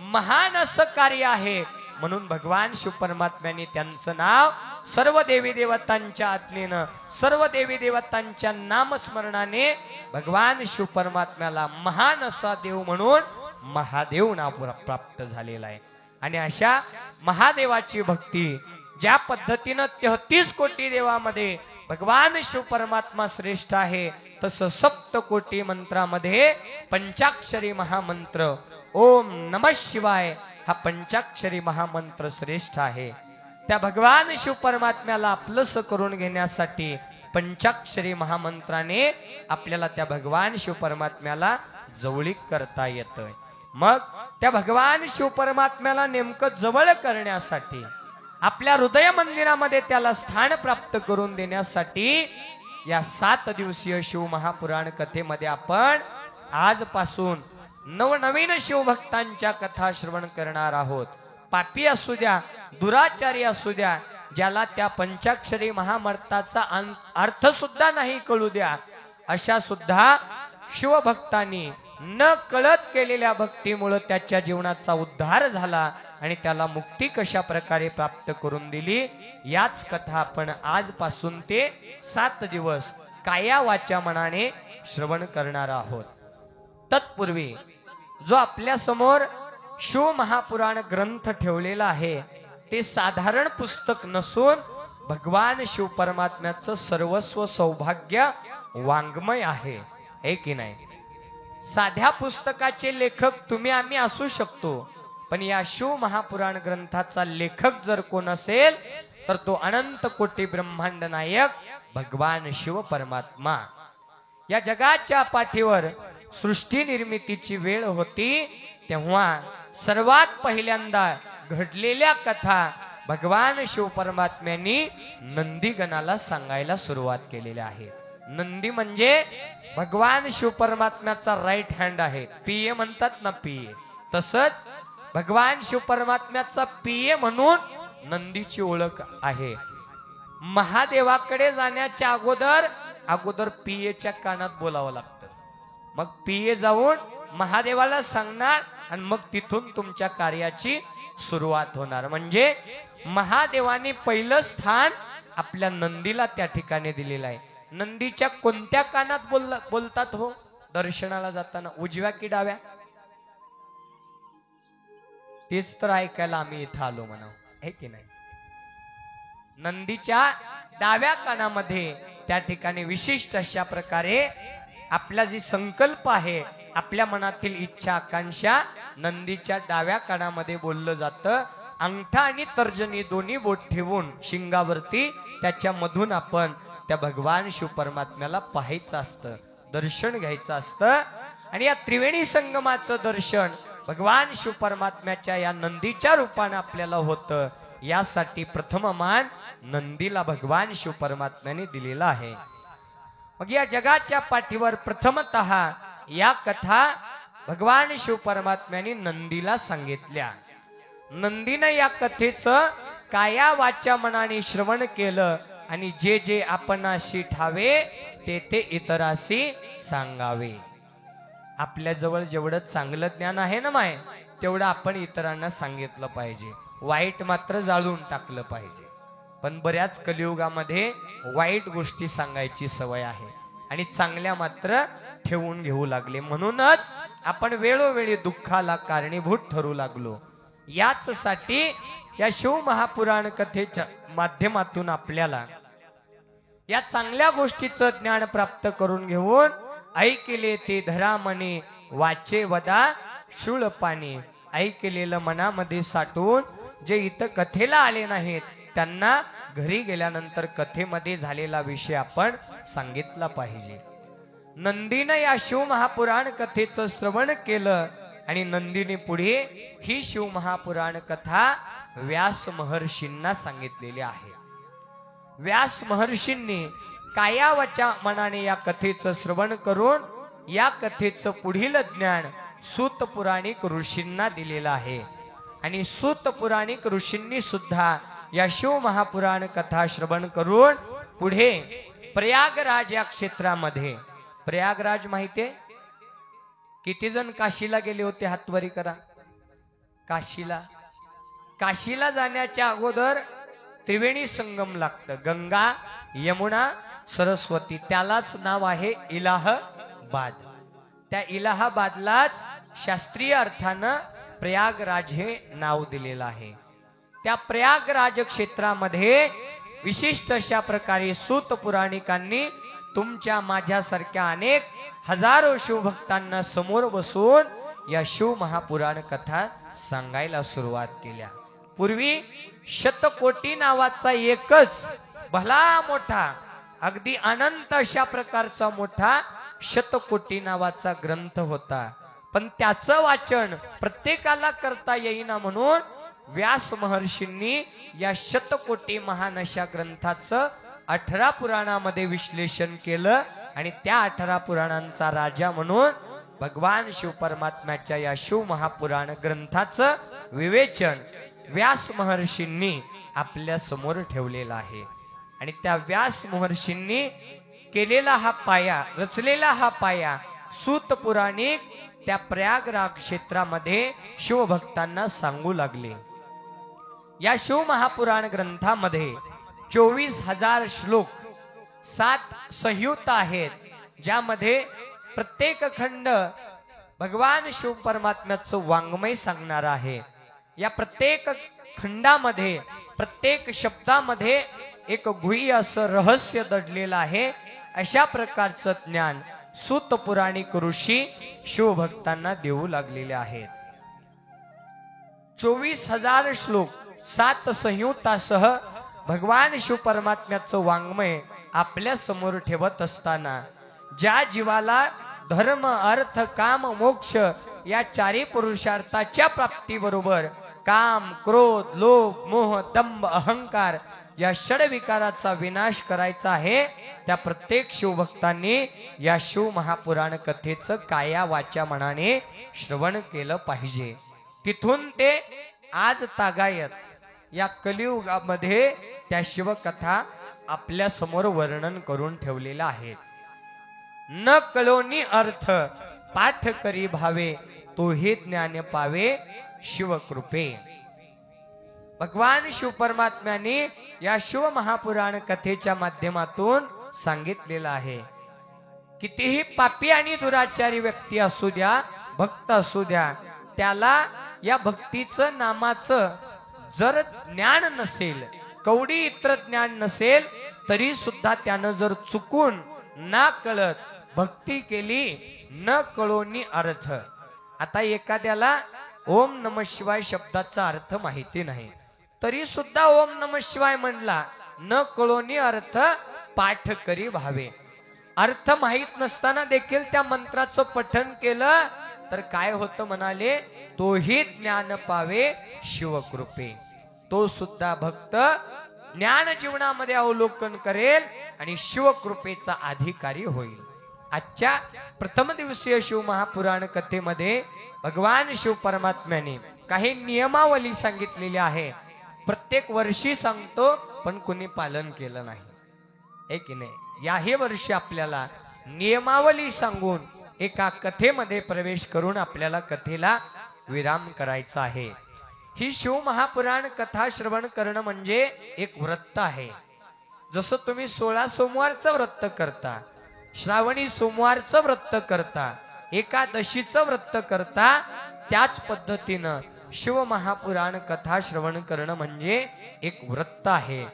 महान असं कार्य आहे म्हणून भगवान शिव परमात्म्याने त्यांचं नाव सर्व देवी देवतांच्या आज्ञेनं, सर्व देवी देवतांच्या नामस्मरणाने भगवान शिव परमात्म्याला महान असा देव म्हणून महादेव नाव प्राप्त झालेलं आहे. आणि अशा महादेवाची भक्ती ज्या पद्धतीनं 33 कोटी देवामध्ये भगवान शिव परमात्मा श्रेष्ठ आहे, तसं सप्तकोटी मंत्रामध्ये पंचाक्षरी महामंत्र ओम नमः शिवाय हा पंचाक्षरी महामंत्र श्रेष्ठ आहे. त्या भगवान शिव परमात्म्याला आपलंस करून घेण्यासाठी पंचाक्षरी महामंत्राने आपल्याला त्या भगवान शिव परमात्म्याला जवळीक करता येतं. मग त्या भगवान शिव परमात्म्याला नेमकं जवळ करण्यासाठी, आपल्या हृदय मंदिरामध्ये त्याला स्थान प्राप्त करून देण्यासाठी या 7 दिवसीय शिव महापुराण कथेमध्ये आपण आजपासून नवनवीन शिवभक्तांच्या कथा श्रवण करणार आहोत. पापी असू द्या, दुराचारी असू द्या, ज्याला त्या पंचाक्षरी महामंत्राचा अर्थ सुद्धा नाही कळू द्या, अशा सुद्धा शिवभक्तांनी न कळत केलेल्या भक्तीमुळे त्याच्या जीवनाचा उद्धार झाला आणि त्याला मुक्ती कशा प्रकारे प्राप्त करून दिली, याच कथा आपण आजपासून ते 7 दिवस काया वाचा मनाने श्रवण करणार आहोत. तत्पूर्वी जो आपल्या समोर शिव महापुराण ग्रंथ ठेवलेला आहे ते साधारण पुस्तक नसून भगवान शिव परमात्म्याचं सर्वस्व सौभाग्य वाङ्मय आहे की नाही. साध्या पुस्तकाचे लेखक तुम्ही आम्ही असू शकतो, पण या शिव महापुराण ग्रंथाचा लेखक जर कोण असेल तर तो अनंत कोटी ब्रह्मांड नायक भगवान शिव परमात्मा. या जगाच्या पाठीवर सृष्टी निर्मितीची वेळ होती तेव्हा सर्वात पहिल्यांदा घडलेल्या कथा भगवान शिव परमात्म्यांनी नंदीगणाला सांगायला सुरुवात केलेल्या आहेत. नंदी म्हणजे भगवान शिव परमात्म्याचा राईट हँड आहे. पीए म्हणतात ना, पीए, तसंच भगवान शिव परमात्म्याचा पीए म्हणून नंदीची ओळख आहे. महादेवाकडे जाण्याच्या अगोदर पीएच्या कानात बोलावं लागतं. मग पीए जाऊन महादेवाला सांगणार आणि मग तिथून तुमच्या कार्याची सुरुवात होणार. म्हणजे महादेवाने पहिलं स्थान आपल्या नंदीला त्या ठिकाणी दिलेलं आहे. नंदीच्या कोणत्या कानात बोलतात हो दर्शनाला जाताना, उजव्या की डाव्या? तेच तर ऐकायला आम्ही इथं आलो म्हणा, आहे की नाही. नंदीच्या डाव्या कानामध्ये त्या ठिकाणी विशिष्ट अशा प्रकारे आपला जी संकल्प आहे, आपल्या मनातील इच्छा आकांक्षा नंदीच्या डाव्या कानामध्ये बोललं जातं. अंगठा आणि तर्जनी दोन्ही बोट ठेवून शिंगावरती त्याच्यामधून आपण त्या भगवान शिव परमात्म्याला पाहायचं असतं, दर्शन घ्यायचं असतं. आणि या त्रिवेणी संगमाचं दर्शन भगवान शिव परमात्म्याच्या या नंदीच्या रूपाने आपल्याला होतं. यासाठी प्रथम मान नंदीला भगवान शिव परमात्म्याने दिलेला आहे. मग या जगाच्या पाठीवर प्रथमतः या कथा भगवान शिव परमात्म्याने नंदीला सांगितल्या. नंदीने या कथेचं काया वाचा मनाने श्रवण केलं आणि जे जे आपणाशी ठावे ते ते इतराशी सांगावे. आपल्या जवळ जेवढं चांगलं ज्ञान आहे ना माय, तेवढं आपण इतरांना सांगितलं पाहिजे. वाईट मात्र जाळून टाकलं पाहिजे. पण बऱ्याच कलियुगामध्ये वाईट गोष्टी सांगायची सवय आहे आणि चांगल्या मात्र ठेवून घेऊ लागले. म्हणूनच आपण वेळोवेळी दुःखाला कारणीभूत ठरू लागलो. याच साठी या शिव महापुराण कथेच्या माध्यमातून आपल्याला या चांगल्या गोष्टीचं ज्ञान प्राप्त करून घेऊन ऐकले ते धरा मने वाचे वदा शूळ पाणी, ऐकलेलं मनामध्ये साठवून जे इथं कथेला आले नाहीत त्यांना घरी गेल्यानंतर कथेमध्ये झालेला विषय आपण सांगितला पाहिजे. नंदीनं या शिव महापुराण कथेचं श्रवण केलं आणि नंदीने पुढे ही शिव महापुराण कथा व्यास महर्षींना सांगितलेली आहे. व्यास महर्षींनी काया वाचा मनाने या कथेचं श्रवण करून या कथेचं पुढील ज्ञान सूत पुराणिक ऋषींना दिलेलं आहे. आणि सूत पुराणिक ऋषींनी सुद्धा या शिव महापुराण कथा श्रवण करून पुढे प्रयागराज या क्षेत्रामध्ये, प्रयागराज माहितीये? किती जण काशीला गेले होते? हातवरी करा. काशीला जाण्याच्या अगोदर त्रिवेणी संगम लागतं, गंगा यमुना सरस्वती. त्यालाच नाव आहे इलाहाबाद. त्या इलाहाबादलाच शास्त्रीय अर्थानं प्रयागराज हे नाव दिलेलं आहे. त्या प्रयागराज क्षेत्रामध्ये विशिष्ट अशा प्रकारे सूत पुराणिकांनी तुमच्या माझ्यासारख्या अनेक हजारो शिवभक्तांना समोर बसून या शिव महापुराण कथा सांगायला सुरुवात केल्या. पूर्वी शतकोटी नावाचा एकच भला मोठा, अगदी अनंत अशा प्रकारचा मोठा शतकोटी नावाचा ग्रंथ होता. पण त्याचं वाचन प्रत्येकाला करता येईना म्हणून व्यास महर्षींनी या शतकोटी महान अशा ग्रंथाचं 18 पुराणामध्ये विश्लेषण केलं. आणि त्या 18 पुराणांचा राजा म्हणून भगवान शिव परमात्म्याच्या या शिव महापुराण ग्रंथाचं विवेचन व्यास महर्षींनी आपल्या समोर ठेवलेला आहे. आणि त्या व्यास महर्षींनी केलेला हा पाया, रचलेला हा पाया सूत पुराणिक त्या प्रयागराज क्षेत्रामध्ये शिवभक्तांना सांगू लागले. या शिव महापुराण ग्रंथामध्ये 24,000 श्लोक, 7 संयुक्त आहेत, ज्यामध्ये प्रत्येक खंड भगवान शिव परमात्म्याचं वाङ्मय सांगणार आहे. या प्रत्येक खंडामध्ये, प्रत्येक शब्दामध्ये एक गुह्य असं रहस्य दडलेलं आहे. अशा प्रकारचं ज्ञान सूत पुराणिक ऋषी शिवभक्तांना देऊ लागलेले आहेत. 24,000 श्लोक, 7 संयुक्तासह भगवान शिव परमात्म्याचं वाङ्मय आपल्या समोर ठेवत असताना ज्या जीवाला धर्म, अर्थ, काम, मोक्ष या 4 पुरुषार्थाच्या प्राप्तीबरोबर काम, क्रोध, लोभ, मोह, दंभ, अहंकार या षडविकाराचा विनाश करायचा आहे, त्या प्रत्येक शिवभक्तांनी या शिव महापुराण कथेचं काया वाचा मनाने श्रवण केलं पाहिजे. तिथून ते आज तागायत या कलियुगामध्ये त्या शिवकथा आपल्या समोर वर्णन करून ठेवलेला आहे. न कळोनी अर्थ पाठ करी भावे, तो हे ज्ञान पावे शिवकृपे. भगवान शिव परमात्म्याने या शिव महापुराण कथेच्या माध्यमातून सांगितलेलं आहे. कितीही पापी आणि दुराचारी व्यक्ती असू द्या, भक्त असू द्या, त्याला या भक्तीचं नामाचं जर ज्ञान नसेल, कवडी इतर ज्ञान नसेल, तरी सुद्धा त्यानं जर चुकून ना कळत भक्ती केली, न कळोनी अर्थ. आता एखाद्याला ओम नमः शिवाय शब्दाचा अर्थ माहिती नाही, तरी सुद्धा ओम नमः शिवाय म्हणला, न कळोनी अर्थ पाठ करी भावे. अर्थ माहित नसताना देखील त्या मंत्राचं पठण केलं तर काय होतं म्हणाले, तोही ज्ञान पावे शिवकृपे. तो सुद्धा भक्त ज्ञान जीवनामध्ये अवलोकन करेल आणि शिवकृपेचा अधिकारी होईल. आजच्या प्रथम दिवसीय शिव महापुराण कथेमध्ये भगवान शिव परमात्म्याने काही नियमावली सांगितलेली आहे. प्रत्येक वर्षी सांगतो, पण कुणी पालन केलं नाही, आहे की नाही? याही वर्षी आपल्याला नियमावली सांगून एका कथेमध्ये प्रवेश करून आपल्याला कथेला विराम करायचा आहे. ही शिव महापुराण कथा श्रवण करणं म्हणजे एक व्रत आहे. जसं तुम्ही 16 सोमवारचं व्रत करता, श्रावणी सोमवारचं व्रत करता, एकादशीचं व्रत करता, त्याच पद्धतीनं शिव महापुराण कथा श्रवण करणं म्हणजे एक व्रत आहे.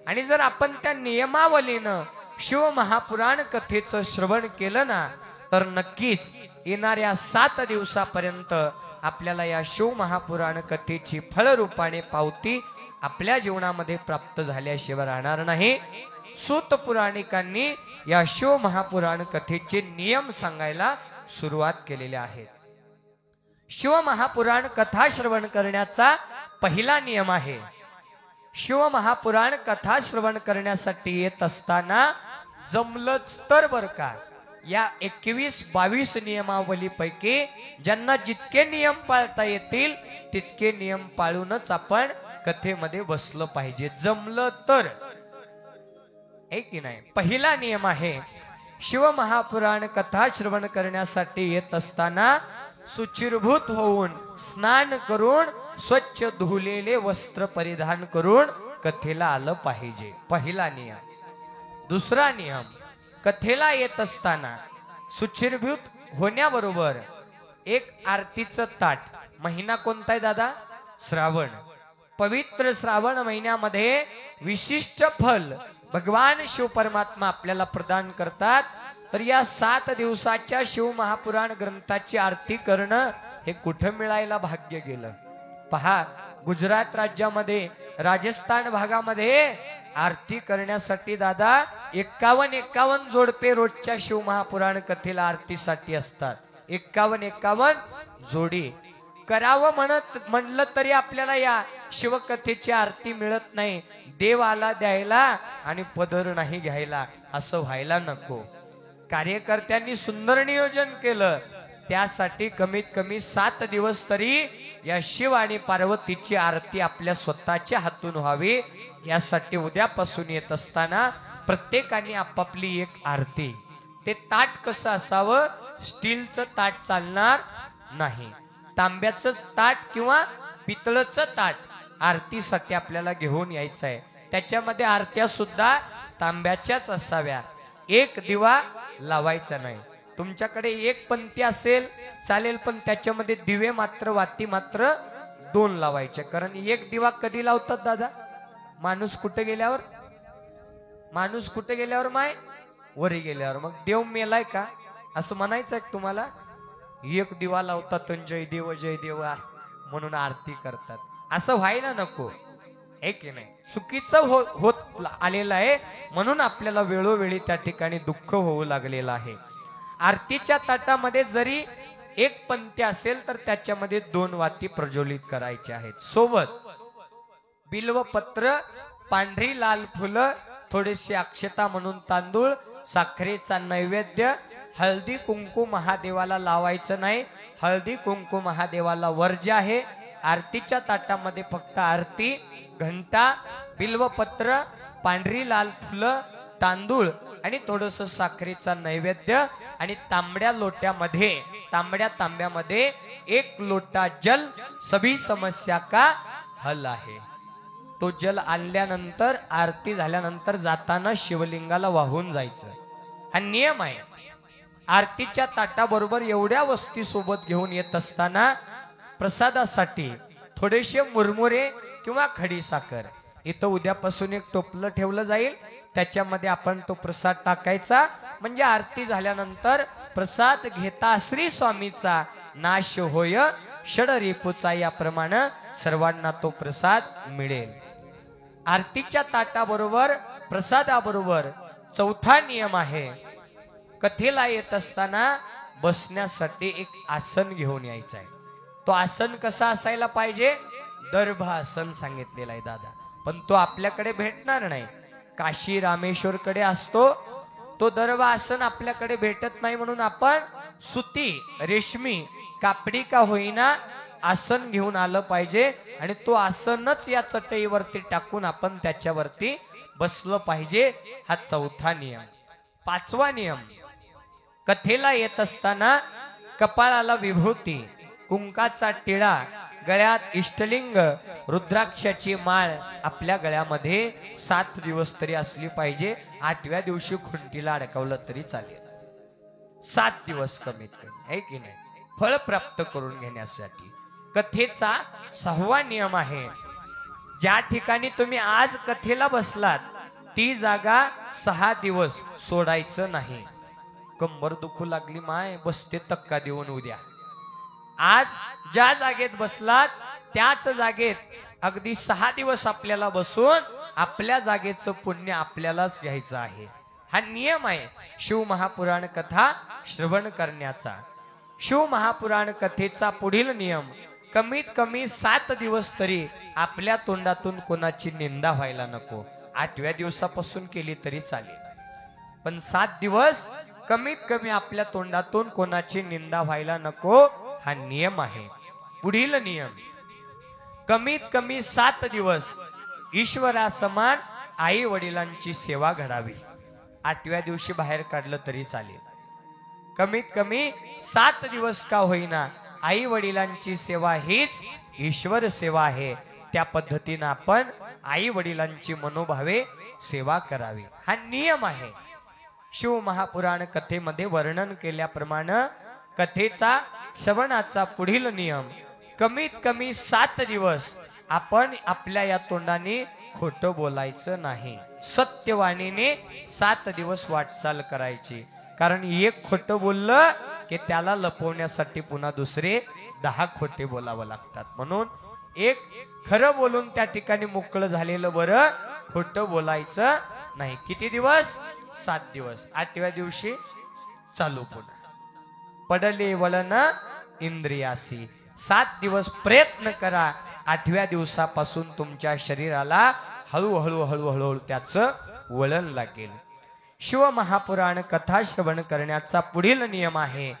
आणि जर आपण त्या नियमावलीनं शिव महापुराण कथेचं श्रवण केलं ना, तर नक्कीच येणाऱ्या 7 दिवसापर्यंत आपल्याला या शिव महापुराण कथेची फळरूपाने पावती आपल्या जीवनामध्ये प्राप्त झाल्याशिवाय राहणार नाही. सूत पुराणिकांनी या शिव महापुराण कथेचे नियम सांगायला सुरुवात केलेले आहेत. शिव महापुराण कथा श्रवण करण्याचा पहिला नियम आहे, शिव महापुराण कथा श्रवण करण्यासाठी येत असताना जमलंच तर बर का, या 21-22 नियमावलीपैकी ज्यांना जितके नियम पाळता येतील तितके नियम पाळूनच आपण कथेमध्ये बसलं पाहिजे, जमलं तर, आहे की नाही. पहिला नियम आहे, शिवमहापुराण कथा श्रवण करण्यासाठी येत असताना शुचिर्भूत होऊन स्नान करून स्वच्छ धुलेले वस्त्र परिधान करून कथेला आलं पाहिजे. पहिला नियम. दुसरा नियम, कथेला येत असताना शुचिर्भूत होण्याबरोबर एक आरतीचं ताट. महिना कोणता आहे दादा? श्रावण. पवित्र श्रावण महिन्यामध्ये विशिष्ट फल भगवान शिव परमात्मा आपल्याला प्रदान करतात. तर या 7 दिवसाच्या शिव महापुराण ग्रंथाची आरती करणं हे कुठं मिळायला भाग्य गेलं. पहा, गुजरात राज्यामध्ये, राजस्थान भागामध्ये आरती करण्यासाठी दादा 51 जोडपे रोजच्या शिव महापुराण कथेला आरतीसाठी असतात. 51 जोडी. करावं म्हणलं तरी आपल्याला या शिवकथेची आरती मिळत नाही. देव आला द्यायला आणि पदर नाही घ्यायला, असं व्हायला नको. कार्यकर्त्यांनी सुंदर नियोजन केलं. त्यासाठी कमीत कमी 7 दिवस तरी या शिव आणि पार्वतीची आरती आपल्या स्वतःच्या हातून व्हावी, यासाठी उद्यापासून येत असताना प्रत्येकाने आपापली एक आरती. ते ताट कसं असावं? स्टीलचं ताट चालणार नाही, तांब्याचं ताट किंवा पितळचं ताट आरतीसाठी आपल्याला घेऊन यायचं आहे. त्याच्यामध्ये आरत्या सुद्धा तांब्याच्याच असाव्या. एक दिवा लावायचा नाही. तुमच्याकडे एक पंथी असेल चालेल, पण त्याच्यामध्ये दिवे मात्र, वाती मात्र 2 लावायचे. कारण एक दिवा कधी लावतात दादा? माणूस कुठे गेल्यावर. माणूस कुठे गेल्यावर? माय वरी गेल्यावर. मग देव मेलाय का असं म्हणायचं आहे तुम्हाला? एक दिवा लावतात, जय देव जय देव म्हणून आरती करतात. असं व्हायला नको, आहे की नाही? चुकीचं होत आलेलं आहे, म्हणून आपल्याला वेळोवेळी त्या ठिकाणी दुःख होऊ लागलेलं आहे. आरतीच्या ताटामध्ये जरी एक पंथी असेल तर त्याच्यामध्ये 2 वाती प्रज्वलित करायच्या आहेत. सोबत बिल्वपत्र, पांढरी लाल फुलं, थोडीशी अक्षता म्हणून तांदूळ, साखरेचा नैवेद्य. हळदी कुंकू महादेवाला लावायचं नाही. हळदी कुंकू महादेवाला वर्ज्य आहे. आरतीच्या ताटामध्ये फक्त आरती, घंटा, बिल्वपत्र, पांढरी लाल फुलं, तांदूळ आणि थोडस साखरेचा नैवेद्य. आणि तांबड्या तांब्यामध्ये 1 लोटा जल. सभी समस्या का हल आहे. तो जल आणल्यानंतर, आरती झाल्यानंतर जाताना शिवलिंगाला वाहून जायचं, हा नियम आहे. आरतीच्या ताटाबरोबर एवढ्या वस्ती सोबत घेऊन येत असताना प्रसादासाठी थोडेसे मुरमुरे किंवा खडी साखर इथं उद्यापासून एक टोपलं ठेवलं जाईल. त्याच्यामध्ये आपण तो प्रसाद टाकायचा. म्हणजे आरती झाल्यानंतर प्रसाद घेता श्री स्वामीचा नाश होय षडरिपूचा, याप्रमाणे सर्वांना तो प्रसाद मिळेल. आरतीच्या ताटाबरोबर प्रसादाबरोबर 4था नियम आहे, कथेला येत असताना बसण्यासाठी एक आसन घेऊन यायचं आहे. तो आसन कसा असायला पाहिजे? दर्भ आसन सांगितलेला आहे दादा, पण तो आपल्याकडे भेटणार नाही. काशी रामेश्वर कडे असतो तो दर्भ आसन, आपल्याकडे भेटत नाही. म्हणून आपण सुती, रेशमी, कापडी का होईना आसन घेऊन आलं पाहिजे. आणि तो आसनच या चटईवरती टाकून आपण त्याच्यावरती बसलं पाहिजे. हा 4था नियम. 5वा नियम, कथेला येत असताना कपाळाला विभूती, कुंकाचा टिळा, गळ्यात इष्टलिंग, रुद्राक्षाची माळ आपल्या गळ्यामध्ये 7 दिवस तरी असली पाहिजे. 8व्या दिवशी खुंटीला अडकवलं तरी चालेल. 7 दिवस कमीत कमी, आहे की नाही? फळ प्राप्त करून घेण्यासाठी. कथेचा 6वा नियम आहे, ज्या ठिकाणी तुम्ही आज कथेला बसलात ती जागा 6 दिवस सोडायचं नाही. कंबर दुखू लागली माय, बसते तक्का देऊन उद्या. आज ज्या जागेत बसलात त्याच जागेत अगदी 6 दिवस आपल्याला बसून आपल्या जागेचं पुण्य आपल्यालाच घ्यायचं आहे. हा नियम आहे शिव महापुराण कथा श्रवण करण्याचा. शिव महापुराण कथेचा पुढील नियम, कमीत कमी 7 दिवस तरी आपल्या तोंडातून कोणाची निंदा व्हायला नको. 8व्या दिवसापासून केली तरी चालेल, पण 7 दिवस कमीत कमी आपल्या तोंडातून कोणाची निंदा व्हायला नको, हा नियम आहे. पुढील नियम, कमीत कमी 7 दिवस ईश्वरासमान आई वडिलांची सेवा घडावी. 8व्या दिवशी बाहेर काढलं तरी चालेल. कमीत कमी 7 दिवस का होईना आई वडिलांची सेवा हीच ईश्वर सेवा आहे. त्या पद्धतीनं आपण आई वडिलांची मनोभावे सेवा करावी, हा नियम आहे. शिव महापुराण कथेमध्ये वर्णन केल्याप्रमाणे कथेचा श्रवणाचा पुढील नियम, कमीत कमी 7 दिवस आपण आपल्या या तोंडाने खोटं बोलायचं नाही. सत्यवाणीने 7 दिवस वाटचाल करायची. कारण एक खोटं बोललं की त्याला लपवण्यासाठी पुन्हा दुसरे 10 खोटे बोलावं लागतात. म्हणून एक खरं बोलून त्या ठिकाणी मोकळं झालेलं बरं, खोटं बोलायचं नाही. किती दिवस? 7 दिवस. 8व्या दिवशी चालू पुन्हा. पडले वळण इंद्रियासी. 7 दिवस प्रयत्न करा. 8व्या दिवसापासून तुमच्या शरीराला हळूहळू हळूहळू त्याचं वळण लागेल. शिव महापुराण कथा श्रवण करण्याचा पुढील नियम आहे,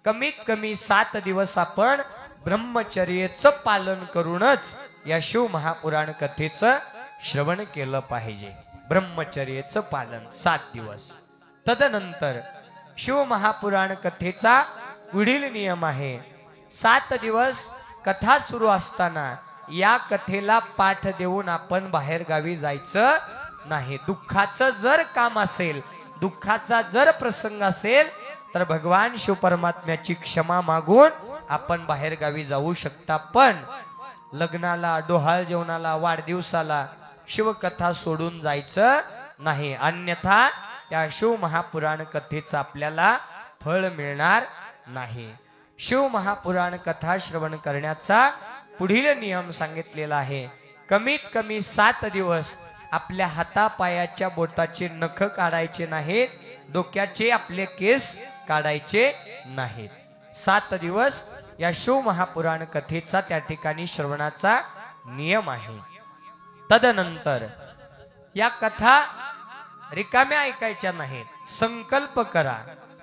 कमीत कमी 7 दिवस आपण ब्रह्मचर्याचं पालन करूनच या शिव महापुराण कथेचं श्रवण केलं पाहिजे. ब्रह्मचर्याचं पालन 7 दिवस. तदनंतर शिव महापुराण कथेचा पुढील नियम आहे, 7 दिवस कथा सुरू असताना या कथेला पाठ देऊन आपण बाहेर गावी जायचं नाही. दुःखाचं जर काम असेल, दुःखाचा जर प्रसंग असेल तर भगवान शिव परमात्म्याची क्षमा मागून आपण बाहेर गावी जाऊ शकता. पण लग्नाला, डोहाळ जेवणाला, वाढदिवसाला शिवकथा सोडून जायचं नाही. अन्यथा त्या शिव महापुराण कथेचं आपल्याला फळ मिळणार नाही. शिव महापुराण कथा श्रवण करण्याचा पुढील नियम सांगितलेला आहे, कमीत कमी 7 दिवस आपल्या हातापायाच्या बोटाचे नख काढायचे नाहीत, डोक्याचे आपले केस काढायचे नाहीत. 7 दिवस या शिव महापुराण कथेचा त्या ठिकाणी श्रवणाचा नियम आहे. तदनंतर या कथा रिकाम्या ऐकायच्या नाहीत, संकल्प करा.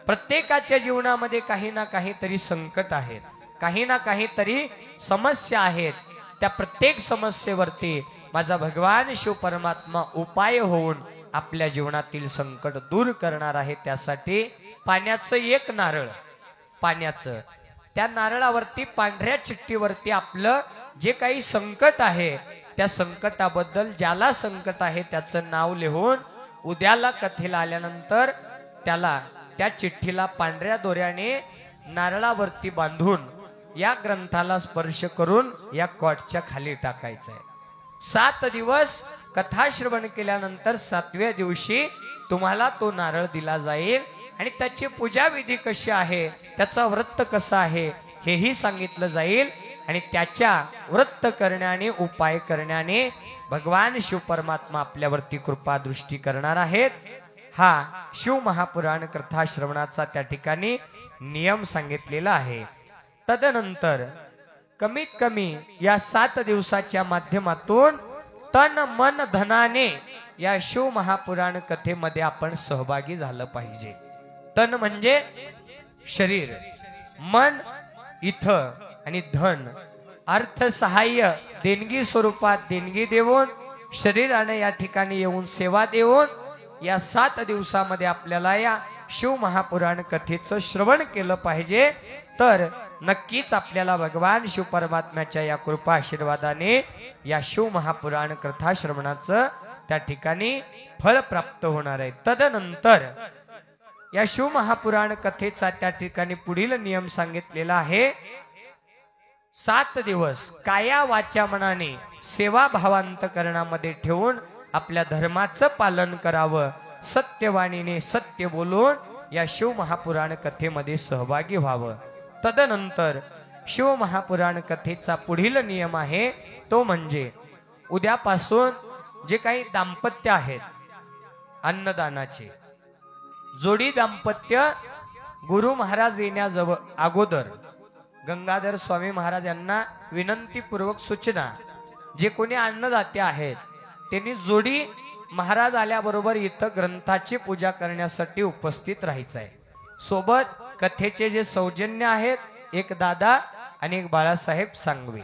प्रत्येकाच्या जीवनामध्ये काही ना काहीतरी संकट आहेत, काही ना काहीतरी समस्या आहेत. त्या प्रत्येक समस्येवरती माझा भगवान शिव परमात्मा उपाय होऊन आपल्या जीवनातील संकट दूर करणार आहे. त्यासाठी पाण्याचं एक नारळ, पाण्याचं त्या नारळावरती पांढऱ्या चिठ्ठीवरती आपलं जे काही संकट आहे त्या संकटाबद्दल, ज्याला संकट आहे त्याचं नाव लिहून उद्याला कथेला आल्यानंतर त्याला त्या चिठ्ठीला पांढऱ्या दोऱ्याने नारळावरती बांधून या ग्रंथाला स्पर्श करून या कॉटच्या खाली टाकायचं आहे. 7 दिवस कथा श्रवण केल्यानंतर 7व्या दिवशी तुम्हाला तो नारळ दिला जाईल आणि त्याची पूजा विधी कशी आहे, त्याचा व्रत कसा आहे हेही सांगितलं जाईल. आणि त्याच्या व्रत करण्याने, उपाय करण्याने भगवान शिव परमात्मा आपल्यावरती कृपा दृष्टी करणार आहेत. हा शिव महापुराण कथा श्रवणाचा त्या ठिकाणी नियम सांगितलेला आहे. तदनंतर कमीत कमी या 7 दिवसाच्या माध्यमातून तन मन धनाने या शिव महापुराण कथेमध्ये आपण सहभागी झालं पाहिजे. तन म्हणजे शरीर, मन इथं आणि धन अर्थ सहाय्य देणगी स्वरूपात देणगी देऊन शरीराने या ठिकाणी येऊन सेवा देऊन या 7 दिवसामध्ये आपल्याला या शिव महापुराण कथेचं श्रवण केलं पाहिजे. तर नक्कीच आपल्याला भगवान शिव परमात्म्याच्या या कृपा आशीर्वादाने या शिव महापुराण कथा श्रवणाचं त्या ठिकाणी फळ प्राप्त होणार आहे. तदनंतर या शिव महापुराण कथेचा त्या ठिकाणी पुढील नियम सांगितलेला आहे, 7 दिवस काया वाचा मनाने सेवा भावांतकरणामध्ये ठेवून आपल्या धर्माचं पालन करावं. सत्यवाणीने सत्य बोलून या शिव महापुराण कथेमध्ये सहभागी व्हावं. तदनंतर शिव महापुराण कथेचा पुढील नियम आहे तो म्हणजे उद्यापासून जे काही दाम्पत्य आहेत अन्नदानाचे, जोडी दाम्पत्य गुरु महाराज येण्याजवळ अगोदर गंगाधर स्वामी महाराज यांना विनंतीपूर्वक सूचना, जे कोणी अन्नदाते आहेत त्यांनी जोडी महाराज आल्याबरोबर इथं ग्रंथाची पूजा करण्यासाठी उपस्थित राहायचं आहे. सोबत कथेचे जे सौजन्य आहेत, एक दादा आणि एक बाळासाहेब सांगवे,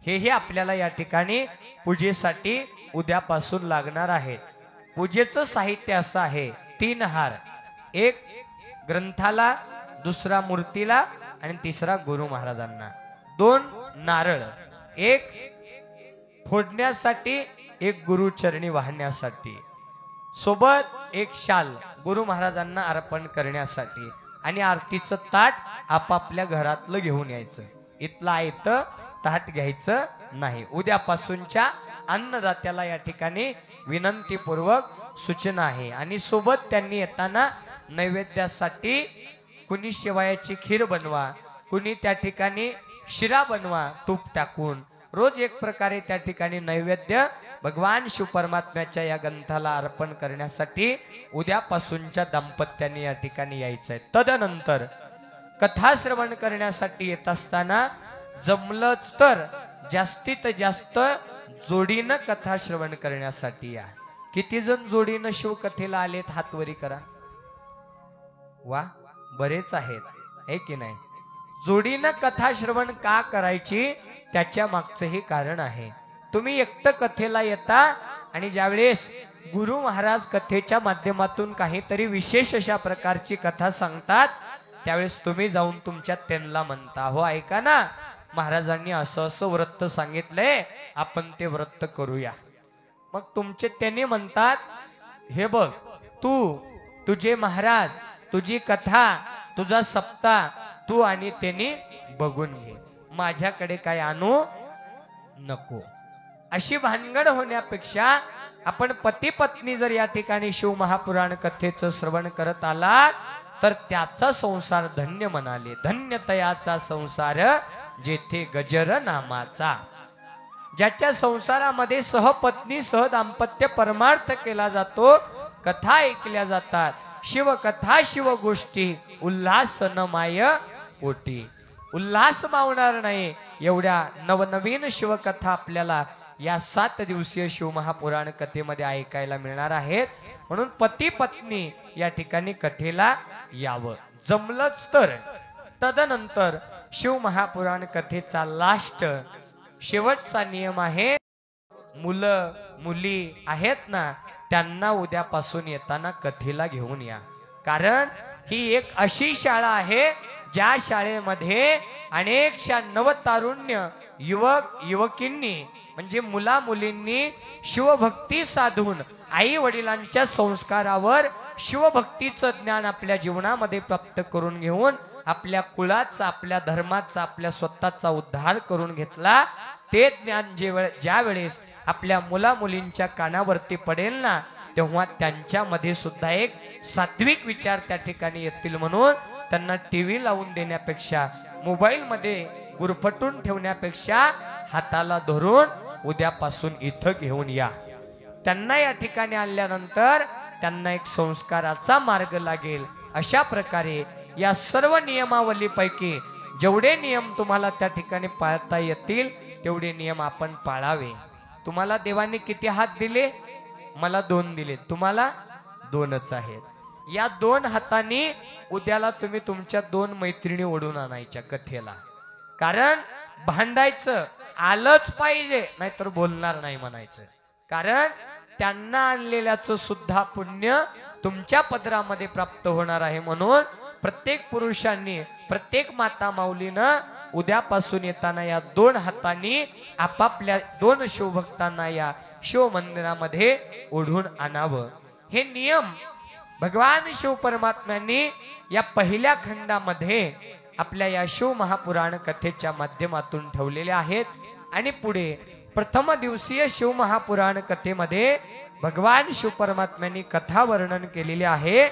हेही आपल्याला या ठिकाणी पूजेसाठी उद्यापासून लागणार आहेत. पूजेचं साहित्य असं आहे, 3 हार, एक ग्रंथाला, दुसरा मूर्तीला आणि तिसरा गुरु महाराजांना, 2 नारळ, एक फोडण्यासाठी, एक गुरुचरणी वाहण्यासाठी, सोबत एक शाल गुरु महाराजांना अर्पण करण्यासाठी, आणि आरतीचं ताट आपापल्या घरातलं घेऊन यायचं. इथला इथं ताट घ्यायचं नाही. उद्यापासूनच्या अन्नदात्याला या ठिकाणी विनंतीपूर्वक सूचना आहे. आणि सोबत त्यांनी येताना नैवेद्यासाठी कुणी शेवयाची खीर बनवा, कुणी त्या ठिकाणी शिरा बनवा तूप टाकून. रोज एक प्रकारे त्या ठिकाणी नैवेद्य भगवान शिव परमात्म्याच्या या ग्रंथाला अर्पण करण्यासाठी उद्यापासूनच्या दाम्पत्याने या ठिकाणी यायचंय. तदनंतर कथा श्रवण करण्यासाठी येत असताना जमलंच तर जास्तीत जास्त जोडीनं कथा श्रवण करण्यासाठी या. किती जण जोडीनं शिवकथेला आलेत, हातवरी करा. वा, बरेच आहेत, आहे की नाही? जोडीनं कथा श्रवण का करायची, त्याच्या मागचंही कारण आहे. तुम्ही एकटं कथेला येता आणि ज्यावेळेस गुरु महाराज कथेच्या माध्यमातून काहीतरी विशेष अशा प्रकारची कथा सांगतात, त्यावेळेस तुम्ही जाऊन तुमच्या त्यांना म्हणता, हो ऐका ना, महाराजांनी असं असं व्रत सांगितलंय, आपण ते व्रत करूया. मग तुमचे त्यांनी म्हणतात, हे बघ, तुझे महाराज, तुझी कथा, तुझा सप्ताह तू आणि त्यांनी बघून घे, माझ्याकडे काय आणू नको. अशी भानगड होण्यापेक्षा आपण पती पत्नी जर या ठिकाणी शिव महापुराण कथेचं श्रवण करत आला तर त्याचा संसार धन्य म्हणाले. धन्य तयाचा संसार जेथे गजर नामाचा. ज्याच्या संसारामध्ये सहपत्नी सहदाम्पत्य परमार्थ केला जातो, कथा ऐकल्या जातात, शिवकथा शिव गोष्टी, उल्हास न माय पोटी. उल्हास मावणार नाही एवढ्या नवनवीन शिवकथा आपल्याला या 7 दिवसीय शिव महापुराण कथेमध्ये ऐकायला मिळणार आहेत. म्हणून पती पत्नी या ठिकाणी कथेला यावं. जमलंच तर तदनंतर शिव महापुराण कथेचा लास्ट शेवटचा नियम आहे, मुलं मुली आहेत ना, त्यांना उद्यापासून येताना कथेला घेऊन या. कारण ही एक अशी शाळा आहे ज्या शाळेमध्ये अनेकशा नवतारुण्य युवक युवकींनी म्हणजे मुला मुलींनी शिवभक्ती साधून आई वडिलांच्या संस्कारावर शिवभक्तीचं ज्ञान आपल्या जीवनामध्ये प्राप्त करून घेऊन आपल्या कुळाचा, आपल्या धर्माचा, आपल्या स्वतःचा उद्धार करून घेतला. ते ज्ञान ज्या वेळेस आपल्या मुला मुलींच्या कानावरती पडेल ना, तेव्हा त्यांच्यामध्ये सुद्धा एक सात्विक विचार त्या ठिकाणी येतील. म्हणून त्यांना टीव्ही लावून देण्यापेक्षा, मोबाईल मध्ये गुरफटून ठेवण्यापेक्षा हाताला धरून उद्यापासून इथं घेऊन या. त्यांना या ठिकाणी आल्यानंतर त्यांना एक संस्काराचा मार्ग लागेल. अशा प्रकारे या सर्व नियमावलीपैकी जेवढे नियम तुम्हाला त्या ठिकाणी पाळता येतील तेवढे नियम आपण पाळावे. तुम्हाला देवाने किती हात दिले? मला 2 दिले, तुम्हाला 2च आहेत. या 2 हातांनी उद्याला तुम्ही तुमच्या 2 मैत्रिणी ओढून आणायच्या कथेला. कारण भांडायचं आलंच पाहिजे, नाहीतर बोलणार नाही म्हणायचं. कारण त्यांना आणलेल्याचं सुद्धा पुण्य तुमच्या पदरामध्ये प्राप्त होणार आहे. म्हणून प्रत्येक पुरुषांनी, प्रत्येक माता माऊलीनं उद्यापासून येताना या 2 हातांनी आपापल्या 2 शिवभक्तांना या शिव मंदिरामध्ये ओढून आणावं. हे नियम भगवान शिव परमात्म्यांनी या पहिल्या खंडामध्ये आपल्या या शिव महापुराण कथेच्या माध्यमातून ठेवलेले आहेत. आणि पुढे प्रथम दिवसीय शिव महापुराण कथेमध्ये भगवान शिव परमात्म्यांनी कथा वर्णन केलेले आहे.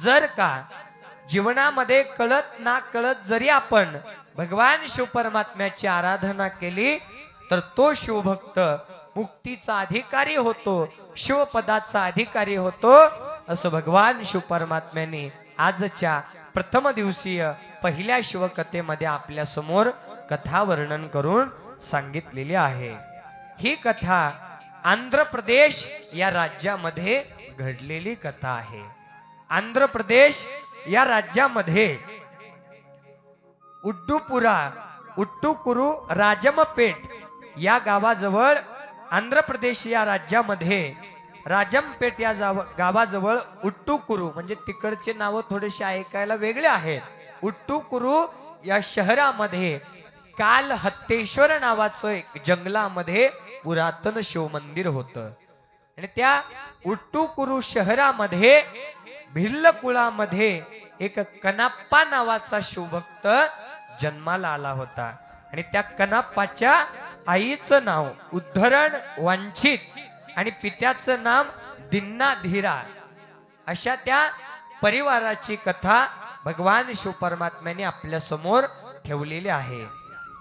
जर का जीवनामध्ये कळत ना कळत जरी आपण भगवान शिव परमात्म्याची आराधना केली तर तो शिवभक्त मुक्तीचा अधिकारी होतो, शिवपदाचा अधिकारी होतो, असं भगवान शिव परमात्म्याने आजच्या प्रथम दिवसीय पहिल्या शिवकथेमध्ये आपल्या समोर कथा वर्णन करून सांगितलेली आहे. ही कथा आंध्र प्रदेश या राज्यामध्ये घडलेली कथा आहे. आंध्र प्रदेश या राज्यामध्ये उट्टुकुरू राजमपेट या गावाजवळ, आंध्र प्रदेश या राज्यामध्ये राजमपेट या गावाजवळ उट्टुकुरू, म्हणजे तिकडचे नाव थोडेसे ऐकायला वेगळे आहेत. उट्टुकुरू या शहरामध्ये कालहत्तेश्वर नावाचं एक जंगलामध्ये पुरातन शिव मंदिर होतं. आणि त्या उट्टुकुरू शहरामध्ये भिल्ल कुळामध्ये एक कनाप्पा नावाचा शिवभक्त जन्माला आला होता. आणि त्या कनाप्पाच्या आईचं नाव उद्धरण वांछित आणि पित्याचं नाम दिन्नाधीरा, अशा त्या परिवाराची कथा भगवान शिव परमात्म्याने आपल्या समोर ठेवलेली आहे.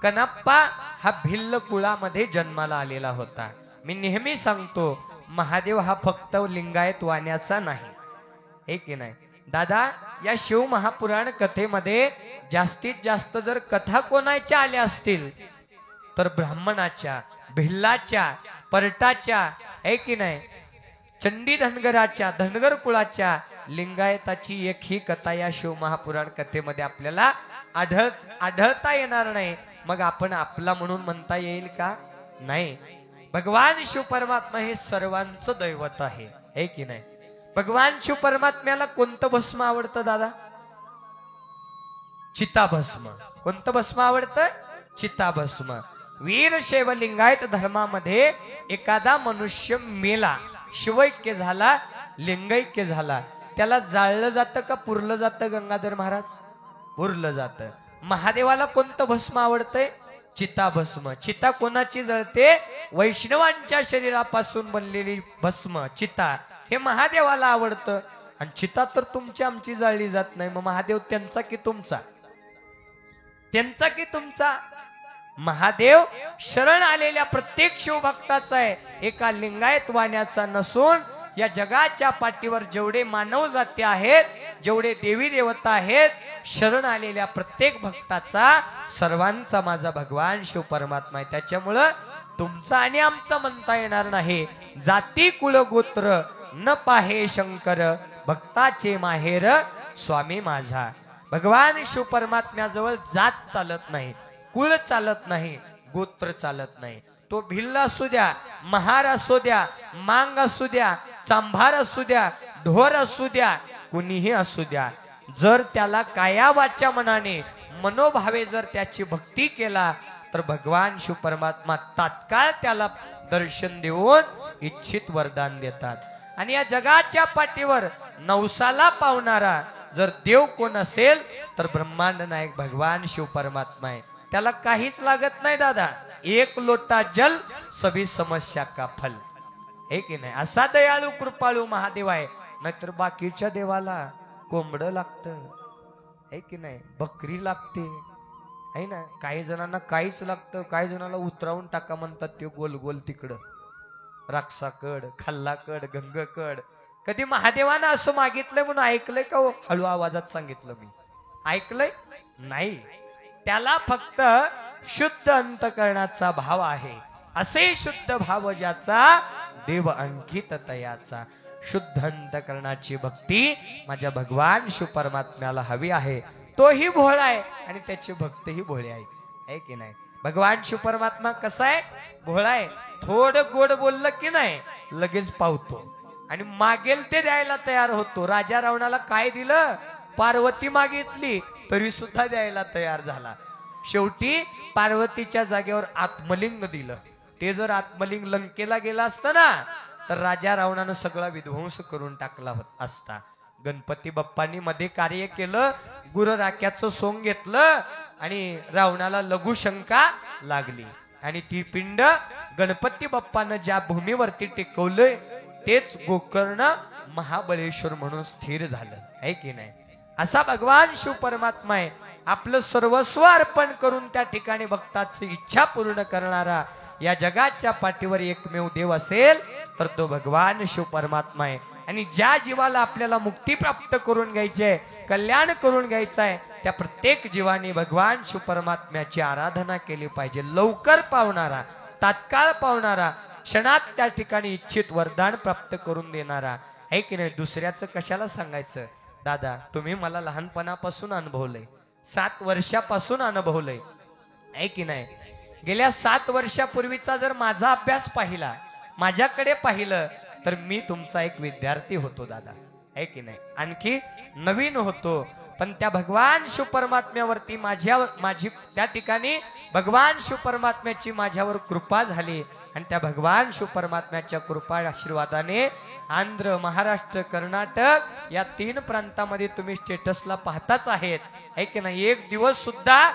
कनाप्पा हा भिल्ल कुळामध्ये जन्माला आलेला होता. मी नेहमी सांगतो, महादेव हा फक्त लिंगायत वाण्याचा नाही, हे की नाही दादा. या शिव महापुराण कथेमध्ये जास्तीत जास्त जर कथा कोणाच्या आल्या असतील तर ब्राह्मणाच्या, भिल्लाच्या, परटाच्या, आहे की नाही, चंडी धनगराच्या, धनगर कुळाच्या, लिंगायताची एक ही कथा या शिव महापुराण कथेमध्ये आपल्याला आढळता येणार नाही. मग आपण आपला म्हणून म्हणता येईल का? नाही. भगवान शिव परमात्मा हे सर्वांचं दैवत आहे, है की नाही. भगवान शिव परमात्म्याला कोणतं भस्म आवडतं दादा? चिताभस्म. कोणतं भस्म आवडतं? चिताभस्म. वीरशैव लिंगायत धर्मामध्ये एखादा मनुष्य मेला, शिवैक्य झाला, लिंगैक्य झाला, त्याला जाळलं जातं का पुरलं जातं गंगाधर महाराज? पुरलं जातं. महादेवाला कोणतं भस्म आवडतंय? चिताभस्म. चिता कोणाची जळते? वैष्णवांच्या शरीरापासून बनलेली भस्म चिता, हे महादेवाला आवडतं. आणि चिता तर तुमची आमची जाळली जात नाही. मग महादेव त्यांचा की तुमचा? त्यांचा की तुमचा? महादेव शरण आलेल्या प्रत्येक शिवभक्ताचा आहे, एका लिंगायत वाण्याचा नसून या जगाच्या पाठीवर जेवढे मानव जाती आहेत, जेवढे देवी देवता आहेत, शरण आलेल्या प्रत्येक भक्ताचा, सर्वांचा माझा भगवान शिव परमात्मा आहे. त्याच्यामुळं तुमचा आणि आमचा म्हणता येणार नाही. जाती कुळ गोत्र न पाहे शंकर, भक्ताचे माहेर स्वामी माझा. भगवान शिव परमात्म्याजवळ जात चालत नाही, कुळ चालत नाही, गोत्र चालत नाही. तो भिल्ल असू द्या, महार असू द्या, मांग असू द्या, चांभार असू द्या, ढोर असू द्या, कुणीही असू द्या, जर त्याला काया वाच्या मनाने मनोभावे जर त्याची भक्ती केला तर भगवान शिव परमात्मा तात्काळ त्याला दर्शन देऊन इच्छित वरदान देतात. आणि या जगाच्या पाठीवर नवसाला पावणारा जर देव कोण असेल तर ब्रह्मांड नायक भगवान शिव परमात्मा आहे. त्याला काहीच लागत नाही दादा. एक लोटा जल सभी समस्या का फल, हे की नाही. असा दयाळू कृपाळू महादेव आहे. नाहीतर बाकीच्या देवाला कोंबड लागतं, हे की नाही, बकरी लागते, आहे ना. काही जणांना काहीच लागतं, काही जणांना उतरावून टाका म्हणतात, ते गोल गोल तिकडं राक्षाकड, खाल्लाकड, गंगकड. कधी महादेवानं असं मागितलंय म्हणून ऐकलंय का? हळू आवाजात सांगितलं मी, ऐकलंय नाही. त्याला फक्त शुद्ध अंतकरणाचा भाव आहे. असे शुद्ध भाव ज्याचा देव अंकित तयाचा. शुद्ध अंतकरणाची भक्ती माझ्या भगवान शिव परमात्म्याला हवी आहे. तोही भोळा आहे आणि त्याची भक्तही भोळे आहे की नाही. भगवान शिव परमात्मा कसा आहे? भोळा आहे. थोडं गोड बोललं की नाही लगेच पावतो आणि मागेल ते द्यायला तयार होतो. राजा रावणाला काय दिलं? पार्वती मागितली तरी सुद्धा द्यायला तयार झाला. शेवटी पार्वतीच्या जागेवर आत्मलिंग दिलं. ते जर आत्मलिंग लंकेला गेला असतं ना तर राजा रावणानं सगळा विध्वंस करून टाकला असता. गणपती बाप्पांनी मध्ये कार्य केलं, गुरराख्याचं सोंग घेतलं आणि रावणाला लघुशंका लागली आणि ती पिंड गणपती बाप्पानं ज्या भूमीवरती टेकवलंय तेच गोकर्ण महाबळेश्वर म्हणून स्थिर झालं, आहे की नाही. असा भगवान शिव परमात्मा आहे. आपलं सर्वस्व अर्पण करून त्या ठिकाणी भक्ताची इच्छा पूर्ण करणारा या जगाच्या पाठीवर एकमेव देव असेल तर तो भगवान शिव परमात्मा आहे. आणि ज्या जीवाला आपल्याला मुक्ती प्राप्त करून घ्यायची आहे, कल्याण करून घ्यायचं आहे, त्या प्रत्येक जीवाने भगवान शिव परमात्म्याची आराधना केली पाहिजे. लवकर पावणारा, तात्काळ पावणारा, क्षणात त्या ठिकाणी इच्छित वरदान प्राप्त करून देणारा आहे की नाही. दुसऱ्याचं कशाला सांगायचं दादा, तुम्ही मला लहानपणापासून अनुभवलंय, 7 वर्षापासून अनुभवलंय आहे की नाही. गेल्या 7 वर्षापूर्वीचा जर माझा अभ्यास पाहिला, माझ्याकडे पाहिलं, तर मी तुमचा एक विद्यार्थी होतो दादा आहे की नाही. आणखी नवीन होतो, पण त्या भगवान शिव परमात्म्यावरती माझी त्या ठिकाणी भगवान शिव परमात्म्याची माझ्यावर कृपा झाली. आणि त्या भगवान शिव परमात्म्याच्या कृपा आशीर्वादाने आंध्र, महाराष्ट्र, कर्नाटक या 3 प्रांतामध्ये तुम्ही स्टेटसला पाहताच आहेत आहे की नाही. एक दिवस सुद्धा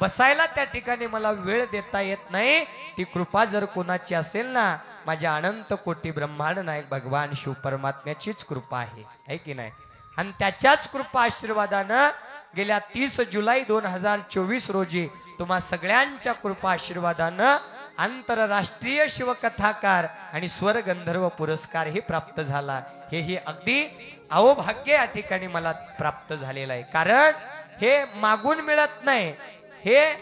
बसायला त्या ठिकाणी मला वेळ देता येत नाही. ती कृपा जर कोणाची असेल ना, माझ्या अनंत कोटी ब्रह्मांड नायक भगवान शिव परमात्म्याचीच कृपा आहे की नाही. आणि त्याच्याच कृपा आशीर्वादानं गेल्या 30 जुलै 2024 रोजी तुम्हा सगळ्यांच्या कृपा आशीर्वादानं आंतरराष्ट्रीय शिवकथाकार आणि स्वर गंधर्व पुरस्कार ही प्राप्त झाला. हे अगदी अहोभाग्य या ठिकाणी मला प्राप्त झालेलं आहे. कारण हे मागून मिळत नाही. हे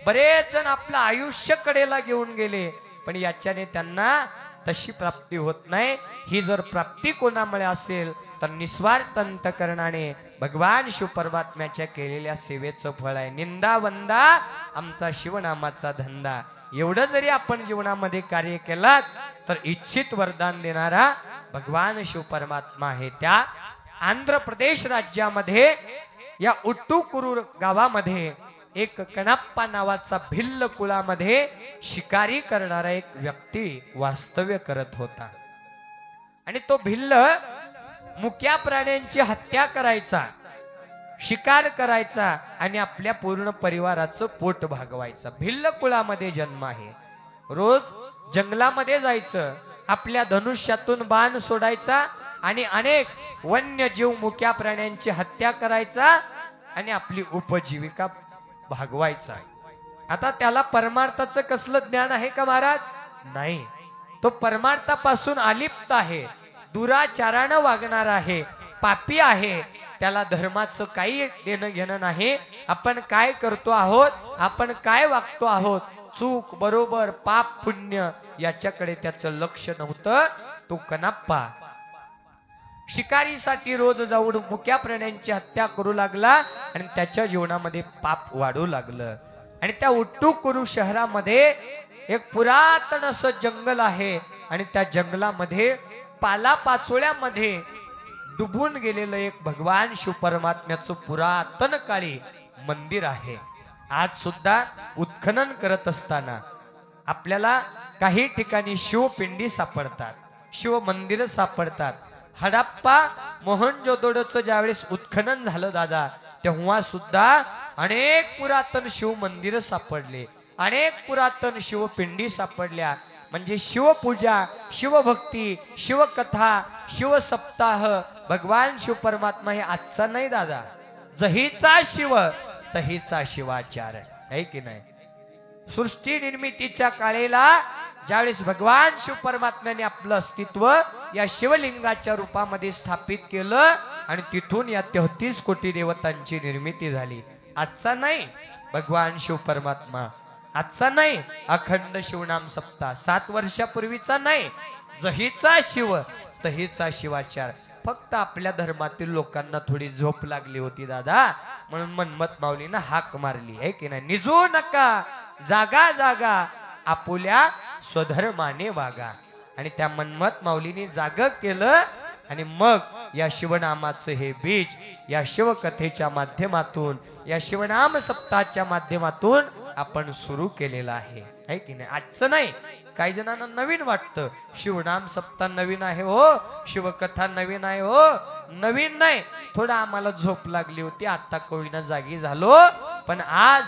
बरेच जण आपलं आयुष्य कडेला घेऊन गेले, पण याच्याने त्यांना तशी प्राप्ती होत नाही. ही जर प्राप्ती कोणामुळे असेल तर निस्वार्थ अंतकरणाने भगवान शिव परमात्म्याच्या केलेल्या सेवेचं फळ आहे. निंदा वंदा आमचा शिवनामाचा धंदा. एवढं जरी आपण जीवनामध्ये कार्य केलात तर इच्छित वरदान देणारा भगवान शिव परमात्मा आहे. त्या आंध्र प्रदेश राज्यामध्ये या उट्टुकुरू गावामध्ये एक कणाप्पा नावाचा भिल्ल कुळामध्ये शिकारी करणारा एक व्यक्ती वास्तव्य करत होता. आणि तो भिल्ल मुक्या प्राण्यांची हत्या करायचा, शिकार करायचा आणि आपल्या पूर्ण परिवाराचं पोट भागवायचा. भिल्ल कुळामध्ये जन्म आहे. रोज जंगलामध्ये जायचं, आपल्या धनुष्यातून बाण सोडायचा आणि अनेक वन्यजीव मुक्या प्राण्यांची हत्या करायचा आणि आपली उपजीविका भागवायचा. आता त्याला परमार्थाचं कसलं ज्ञान आहे का महाराज? नाही. तो परमार्थापासून अलिप्त आहे, दुराचारानं वागणार आहे, पापी आहे. त्याला धर्माचं काही देणं घेणं नाही. आपण काय करतो आहोत, आपण काय वागतो आहोत, चूक बरोबर, पाप पुण्य याच्याकडे त्याचं लक्ष नव्हतं. तो कणाप्पा शिकारीसाठी रोज जाऊन मुक्या प्राण्यांची हत्या करू लागला आणि त्याच्या जीवनामध्ये पाप वाढू लागलं. आणि त्या उट्टुकुरू शहरामध्ये एक पुरातन असं जंगल आहे आणि त्या जंगलामध्ये पालापाचोळ्यामध्ये डुबून गेलेलं एक भगवान शिव परमात्म्याचं पुरातन काळी मंदिर आहे. आज सुद्धा उत्खनन करत असताना आपल्याला काही ठिकाणी शिवपिंडी सापडतात, शिव मंदिर सापडतात. हडप्पा मोहनजोदडोचं ज्यावेळेस उत्खनन झालं दादा, तेव्हा सुद्धा अनेक पुरातन शिव मंदिर सापडले, अनेक पुरातन शिवपिंडी सापडल्या. म्हणजे शिवपूजा, शिवभक्ती, शिवकथा, शिवसप्ताह, भगवान शिव परमात्मा हे आजचा नाही दादा. जहीचा शिव तहीचा शिवाचार आहे की नाही. सृष्टी निर्मितीच्या काळेला ज्यावेळेस भगवान शिव परमात्म्याने आपलं अस्तित्व या शिवलिंगाच्या रूपामध्ये स्थापित केलं आणि तिथून या 33 कोटी देवतांची निर्मिती झाली. आजचा नाही भगवान शिव परमात्मा, आजचा नाही अखंड शिवनाम सप्ताह, 7 वर्षापूर्वीचा नाही. जहीचा शिव तहीचा शिवाचार. फक्त आपल्या धर्मातील लोकांना थोडी झोप लागली होती दादा, म्हणून मनमत माऊलीनं हाक मारली आहे की नाही. निजू नका जागा जागा, आपुल्या स्वधर्माने वागा. आणि त्या मनमत माऊलीने जाग केलं आणि मग या शिवनामाचं हे बीज या शिवकथेच्या माध्यमातून, या शिवनाम सप्ताहाच्या माध्यमातून आपण सुरू केलेलं आहे की नाही. आजचं नाही. काही जणांना नवीन वाटतं, शिवनाम सप्ताह नवीन आहे हो, शिवकथा नवीन आहे हो. नवीन नाही, थोडं आम्हाला झोप लागली होती, आता कोईना जागी झालो. पण आज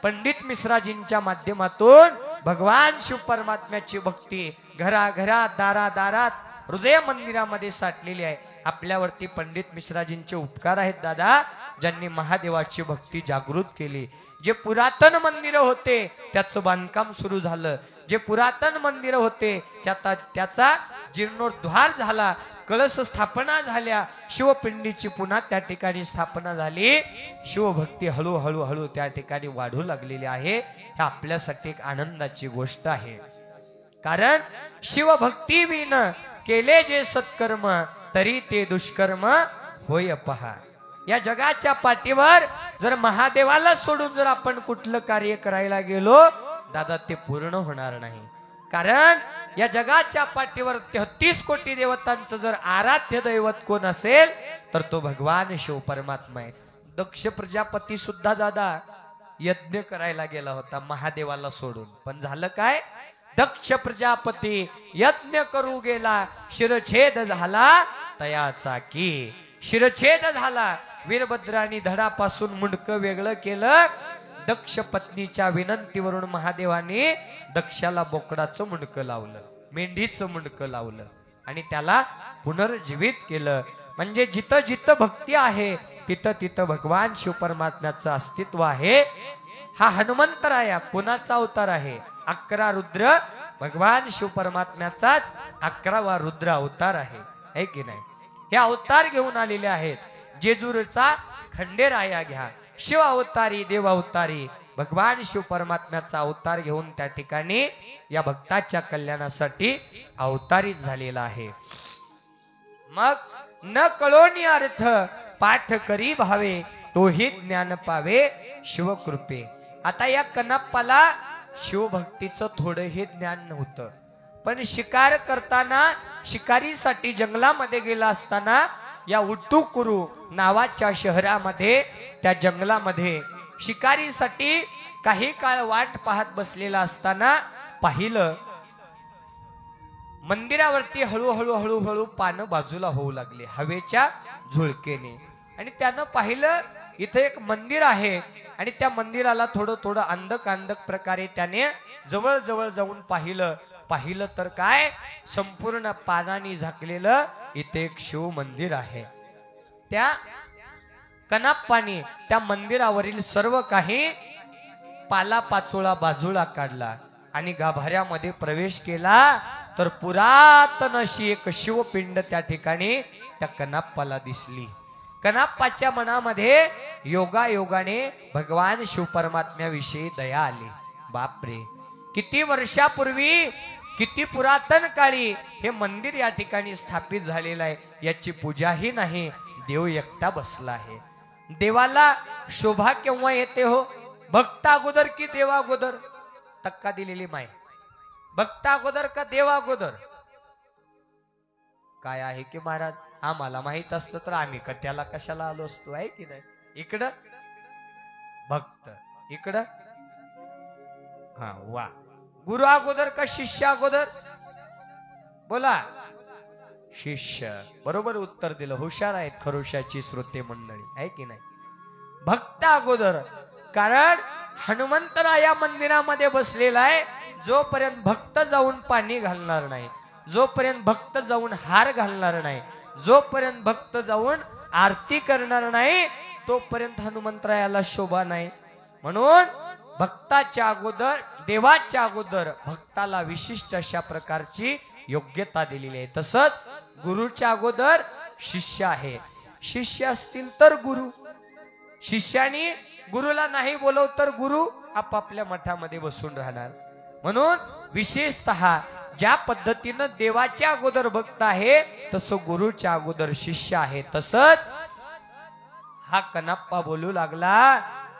पंडित मिश्राजींच्या माध्यमातून भगवान शिव परमात्म्याची भक्ती घराघरात, दारादारात, हृदय मंदिरामध्ये साठलेली आहे. आपल्यावरती पंडित मिश्राजींचे उपकार आहेत दादा, ज्यांनी महादेवाची भक्ती जागृत केली. जे पुरातन मंदिर होते त्याचं बांधकाम सुरू झालं, जे पुरातन मंदिर होते त्याचा जीर्णोद्धार झाला, कळस स्थापना झाल्या, शिवपिंडीची पुन्हा त्या ठिकाणी स्थापना झाली. शिवभक्ती हळूहळू हळू त्या ठिकाणी वाढू लागलेली आहे. हे आपल्यासाठी एक आनंदाची गोष्ट आहे. कारण शिवभक्ती विन केले जे सत्कर्म तरी ते दुष्कर्म होय पहा. या जगाच्या पाठीवर जर महादेवाला सोडून जर आपण कुठलं कार्य करायला गेलो दादा ते पूर्ण होणार नाही. कारण या जगाच्या पाठीवर 33 कोटी देवतांचं जर आराध्य दैवत कोण असेल तर तो भगवान शिव परमात्मा आहे. दक्ष प्रजापती सुद्धा दादा यज्ञ करायला गेला होता महादेवाला सोडून, पण झालं काय? दक्ष प्रजापती यज्ञ करू गेला, शिरछेद झाला तयाचा की. शिरछेद झाला. वीरभद्राने धडापासून मुंडकं वेगळं केलं. दक्ष पत्नीच्या विनंतीवरून महादेवाने दक्षाला बोकडाचं मुंडकं लावलं, मेंढीचं मुंडकं लावलं आणि त्याला पुनर्जीवित केलं. म्हणजे जिथं जिथं भक्ती आहे तिथं तिथं भगवान शिव परमात्म्याचं अस्तित्व आहे. हा हनुमंतराया कोणाचा अवतार आहे? 11 रुद्र भगवान शिव परमात्म्याचाच 11वा रुद्र अवतार आहे की नाही? हे अवतार घेऊन आलेले आहेत. जेजूरचा खंडेराया घ्या, शिव अवतारी देव अवतारी भगवान शिव परमात्म्याचा अवतार घेऊन त्या ठिकाणी या भक्ताच्या कल्याणासाठी अवतारित झालेला आहे. मग न कळोनी अर्थ पाठ करी भावे तोही ज्ञान पावे शिवकृपे. आता या कनाप्पाला शिवभक्तीचं थोडंही ज्ञान नव्हतं, पण शिकार करताना शिकारीसाठी जंगलामध्ये गेला असताना या उट्टुकुरू नावाच्या शहरामध्ये त्या जंगलामध्ये शिकारीसाठी काही काळ वाट पाहत बसलेला असताना पाहिलं मंदिरावरती हळूहळू हळूहळू पानं बाजूला होऊ लागले हवेच्या झुळकेने. आणि त्यानं पाहिलं इथं एक मंदिर आहे आणि त्या मंदिराला थोडं थोडं अंधक अंधक प्रकारे त्याने जवळ जवळ जाऊन पाहिलं तर काय, संपूर्ण पानांनी झाकलेलं इथे एक शिव मंदिर आहे. त्या कनाप्पाने त्या मंदिरावरील सर्व काही पालापाचोळा बाजूला काढला आणि गाभाऱ्यामध्ये प्रवेश केला तर पुरातन अशी एक शिवपिंड त्या ठिकाणी त्या कनाप्पाला दिसली. कनाप्पाच्या मनामध्ये योगायोगाने भगवान शिव परमात्म्याविषयी दया आली. बापरे, किती वर्षापूर्वी किती पुरातन काळी हे मंदिर या ठिकाणी स्थापित झालेलं आहे. याची पूजाही नाही, देव एकटा बसला आहे. देवाला शोभा केव्हा येते हो? भक्ता अगोदर की देवा अगोदर? टक्का दिलेली माय. भक्ता अगोदर का देवा अगोदर? काय आहे की महाराज, आम्हाला माहित असतं तर आम्ही त्याला कशाला आलो असतो, आहे की नाही? इकडं भक्त, इकडं हा वा. गुरु अगोदर का शिष्य अगोदर? बोला. शिष्य. बरोबर उत्तर दिलं. हुशार आहेत खरोशाची श्रोते मंडळी, आहे की नाही? भक्त अगोदर. कारण हनुमंतराया मंदिरामध्ये बसलेला आहे. जोपर्यंत भक्त जाऊन पाणी घालणार नाही, जोपर्यंत भक्त जाऊन हार घालणार नाही, जोपर्यंत भक्त जाऊन आरती करणार नाही तोपर्यंत हनुमंतरायाला शोभा नाही. म्हणून भक्ताच्या अगोदर, देवाच्या अगोदर भक्ताला विशिष्ट अशा प्रकारची योग्यता दिलेली आहे. तसंच गुरुच्या अगोदर शिष्य आहे. शिष्य असतील तर गुरु. शिष्याने गुरुला नाही बोलव तर गुरु आपापल्या मठामध्ये बसून राहणार. म्हणून विशेषतः ज्या पद्धतीनं देवाच्या अगोदर भक्त आहे तसं गुरुच्या अगोदर शिष्य आहे. तसंच हा कनाप्पा बोलू लागला,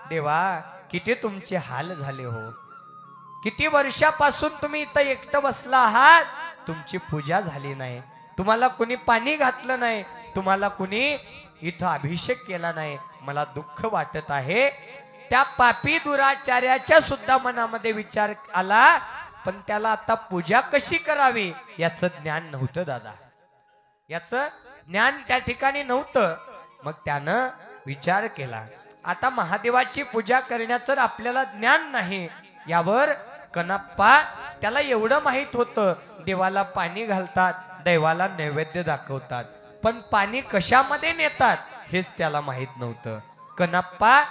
देवा किती तुमचे हाल झाले हो. किती वर्षापासून तुम्ही इथं एकटं बसला आहात, तुमची पूजा झाली नाही, तुम्हाला कुणी पाणी घातलं नाही, तुम्हाला कुणी इथं अभिषेक केला नाही. मला दुःख वाटत आहे. त्या पापी दुराचार्याच्या सुद्धा मनामध्ये विचार आला, पण त्याला आता पूजा कशी करावी याचं ज्ञान नव्हतं दादा. याचं ज्ञान त्या ठिकाणी नव्हतं. मग त्यानं विचार केला, आता महादेवाची पूजा करण्याचं आपल्याला ज्ञान नाही. यावर कनाप्पा त्याला एवढं माहित होतं, देवाला पाणी घालतात, देवाला नैवेद्य दाखवतात, पण पाणी कशामध्ये नेतात हेच त्याला माहित नव्हतं. कनाप्पा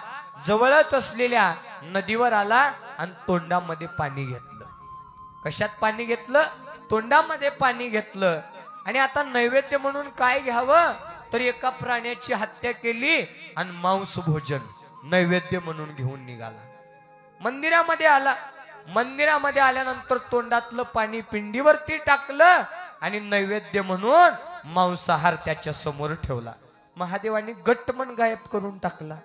जवळच असलेल्या नदीवर आला आणि तोंडामध्ये पाणी घेतलं. कशात पाणी घेतलं? तोंडामध्ये पाणी घेतलं. आणि आता नैवेद्य म्हणून काय घ्यावं, तर एका प्राण्याची हत्या केली आणि मांस भोजन नैवेद्य म्हणून घेऊन निघाला. मंदिरामध्ये आला. मंदिरामध्ये आल्यानंतर तोंडातलं पाणी पिंडीवरती टाकलं आणि नैवेद्य म्हणून मांसाहार त्याच्या समोर ठेवला. महादेवाने गट्टमन गायब करून टाकला.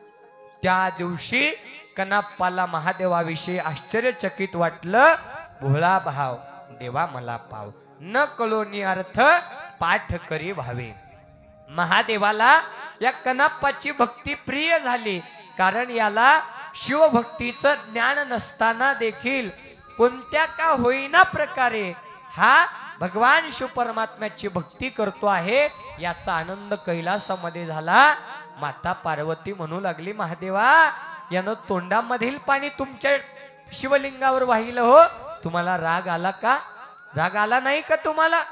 त्या दिवशी कनाप्पाला महादेवाविषयी आश्चर्यचकित वाटलं. भोळा भाव देवा मला पाव, न कळोनी अर्थ पाठ करी व्हावे. महादेवाला या कनाप्पाची भक्ती प्रिय झाली, कारण याला शिवभक्तीचं ज्ञान नसताना देखील कोणत्या का होईना प्रकारे हा भगवान शिव परमात्म्याची भक्ती करतो आहे याचा आनंद कैलासामध्ये झाला. माता पार्वती म्हणू लागली, महादेवा यानं तोंडामधील पाणी तुमच्या शिवलिंगावर वाहिलं हो, तुम्हाला राग आला का? राग आला नाही का तुम्हाला?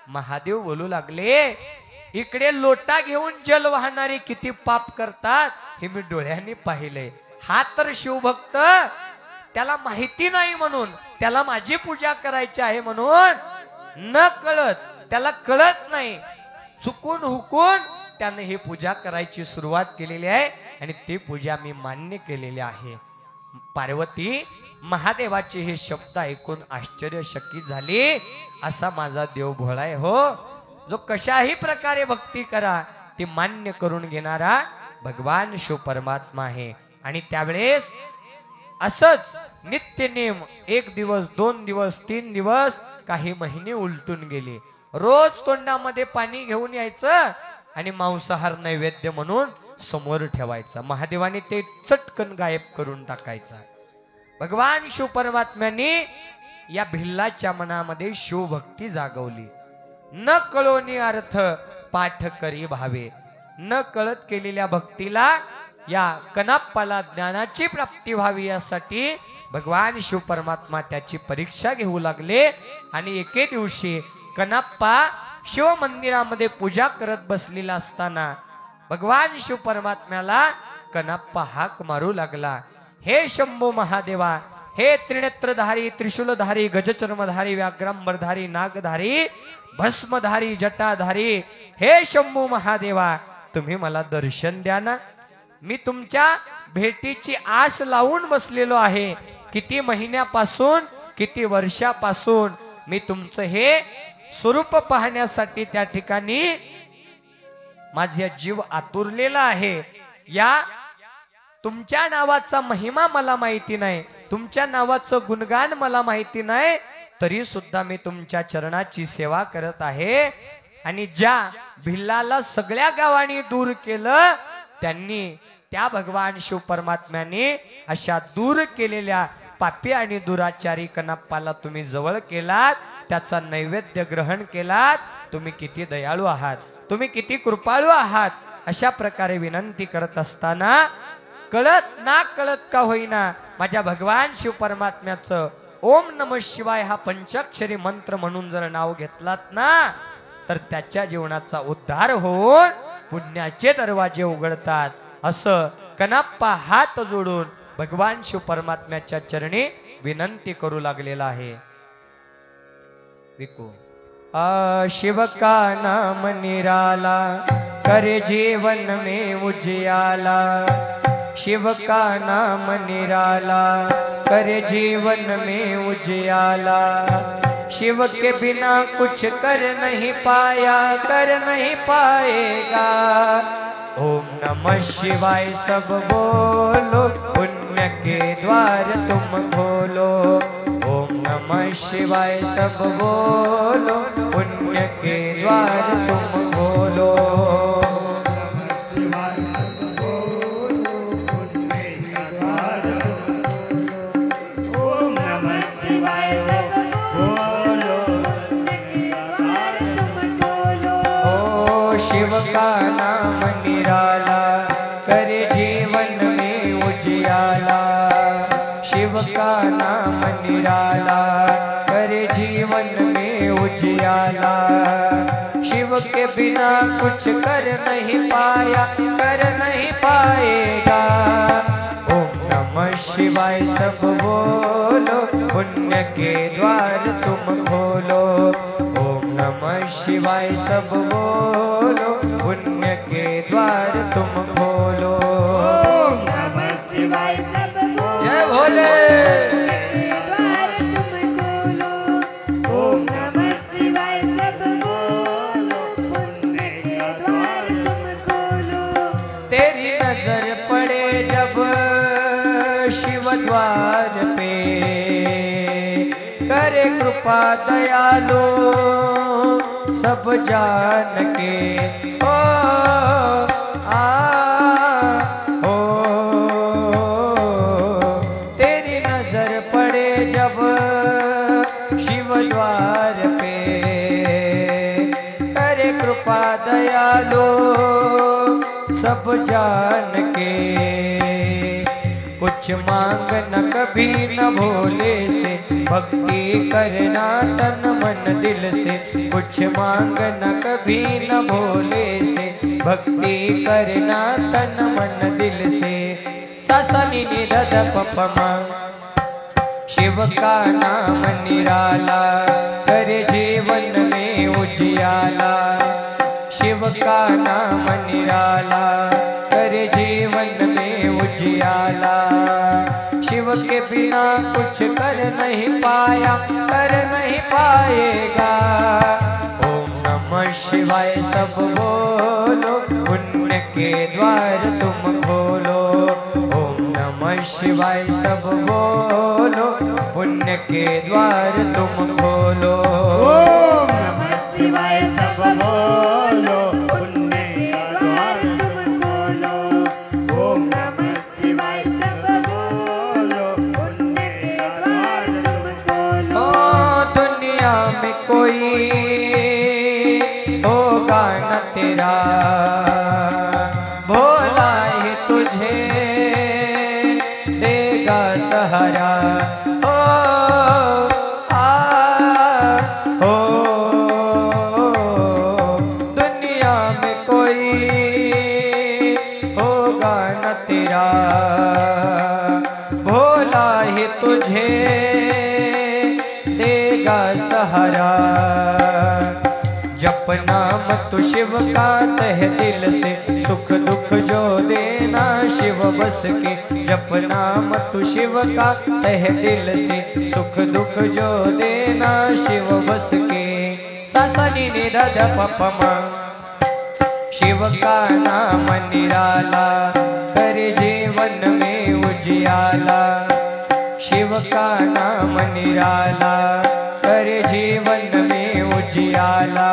महादेव बोलू लागले, इकडे लोटा घेऊन जल वाहणारे किती पाप करतात हे मी डोळ्यांनी पाहिले. हा तर शिवभक्त, त्याला माहिती नाही म्हणून, त्याला माझी पूजा करायची आहे म्हणून न कळत, त्याला कळत नाही, चुकून हुकून त्याने ही पूजा करायची सुरुवात केलेली आहे आणि ती पूजा मी मान्य केलेली आहे. पार्वती महादेवाचे हे शब्द ऐकून आश्चर्यचकित झाली. असा माझा देव भोळा आहे हो, जो कशाही प्रकारे भक्ती करा ती मान्य करून घेणारा भगवान शिव परमात्मा आहे. आणि त्यावेळेस असंच नित्य नेम 1 दिवस 2 दिवस 3 दिवस काही महिने उलटून गेले. रोज तोंडामध्ये पाणी घेऊन यायचं आणि मांसाहार नैवेद्य म्हणून समोर ठेवायचा. महादेवाने ते चटकन गायब करून टाकायचा. भगवान शिव परमात्म्याने या भिल्लाच्या मनामध्ये शिवभक्ती जागवली. न कळोनी अर्थ पाठ करी भावे. न कळत केलेल्या भक्तीला या कनाप्पाला ज्ञानाची प्राप्ती व्हावी यासाठी भगवान शिव परमात्मा त्याची परीक्षा घेऊ लागले. आणि एके दिवशी कनाप्पा शिव मंदिरामध्ये पूजा करत बसलेला असताना भगवान शिव परमात्म्याला कनाप्पा हाक मारू लागला, हे शंभू महादेवा, हे त्रिनेत्रधारी, त्रिशूलधारी, गजचर्मधारी, व्याघ्रांबरधारी, नागधारी, भस्मधारी, जटाधारी, हे शंभू महादेवा, तुम्ही मला दर्शन द्या ना. मी तुमच्या भेटीची आस लावून बसलेलो आहे. किती महिन्यापासून, किती वर्षापासून मी तुमचं हे स्वरूप पाहण्यासाठी त्या ठिकाणी माझा जीव आतुरलेला आहे. या तुमच्या नावाचा महिमा मला माहिती नाही, तुमच्या नावाचं गुणगान मला माहिती नाही, तरी सुद्धा मी तुमच्या चरणाची सेवा करत आहे. आणि ज्या भिल्लाला सगळ्या गावांनी दूर केलं, त्यांनी त्या भगवान शिव परमात्म्याने अशा दूर केलेल्या पापी आणि दुराचारी कनाप्पाला तुम्ही जवळ केलात, त्याचा नैवेद्य ग्रहण केलात. तुम्ही किती दयाळू आहात, तुम्ही किती कृपाळू आहात. अशा प्रकारे विनंती करत असताना कळत ना कळत का होईना माझ्या भगवान शिव परमात्म्याचं ओम नमः शिवाय हा पंचाक्षरी मंत्र म्हणून जर नाव घेतलात ना, तर त्याच्या जीवनाचा उद्धार होऊन पुण्याचे दरवाजे उघडतात. असं कनाप्पा हात जोडून भगवान शिव परमात्म्याच्या चरणी विनंती करू लागलेला आहे. विको शिव का नाम निराला, करे जीवन में उजियाला. शिव का नाम निराला, करे जीवन में उजियाला. शिव के बिना कुछ कर नहीं पाया, कर नहीं पाएगा. ओम नमः शिवाय सब बोलो, पुण्य के द्वार तुम खोलो. ओम नमः शिवाय सब बोलो, पुण्य के द्वार तुम खोलो. शिव का नाम निराला, करे जीवन में उजियाला. शिव का नाम निराला, करे जीवन में उजियाला. शिव के बिना कुछ कर नहीं पाया, कर नहीं पाएगा. ओम नमः शिवाय सब बोलो, पुण्य के द्वार तुम खोलो. ओम नमः शिवाय सब बोलो, पुण्य के द्वार तुम खोलो. ओम नमः शिवाय सब बोलो, जय भोले. पुण्य के द्वार तेरी नजर पड़े जब शिव द्वार पे, करे कृपा दयालु सब जान के। ओ आ ओ तेरी नजर पड़े जब शिव द्वार पे, करे कृपा दयालु सब जान के। कुछ मांग न कभी न भोले से, भक्ति करना तन मन दिल से। कुछ मांग न कभी न भोले से, भक्ति करना तन मन दिल से। सा सा नी नी ध ध प प म, शिव का नाम निराला करे जीवन में उजियाला। शिव का नाम निराला करे जीवन में उजियाला। शिव के बिना कुछ कर नहीं पाया, कर नहीं पाएगा। ओम नमः शिवाय सब बोलो, पुण्य के द्वार तुम खोलो। ओम नमः शिवाय सब बोलो, पुण्य के द्वार तुम खोलो। ओम नमः शिवाय सब बोलो, पुण्य के द्वार तुम खोलो। ओम नमः शिवाय सब बोलो, पुण्य के द्वार तुम खोलो। ओ दुनिया में कोई होगा न तेरा, भोला ही तुझे देगा सहारा। ओ आ ओ दुनिया में कोई होगा न तेरा, भोला ही तुझे देगा सहारा। जप नाम तू शिव का तह दिल से, सुख दुख जो देना शिव बस के। जप नाम तू शिव का तह दिल से, सुख दुख जो देना शिव बस के। सा सा नी नी ध ध प प म, शिव का नाम निराला करे जीवन में उजियाला। शिव का नाम निराला करे जीवन में उजियाला।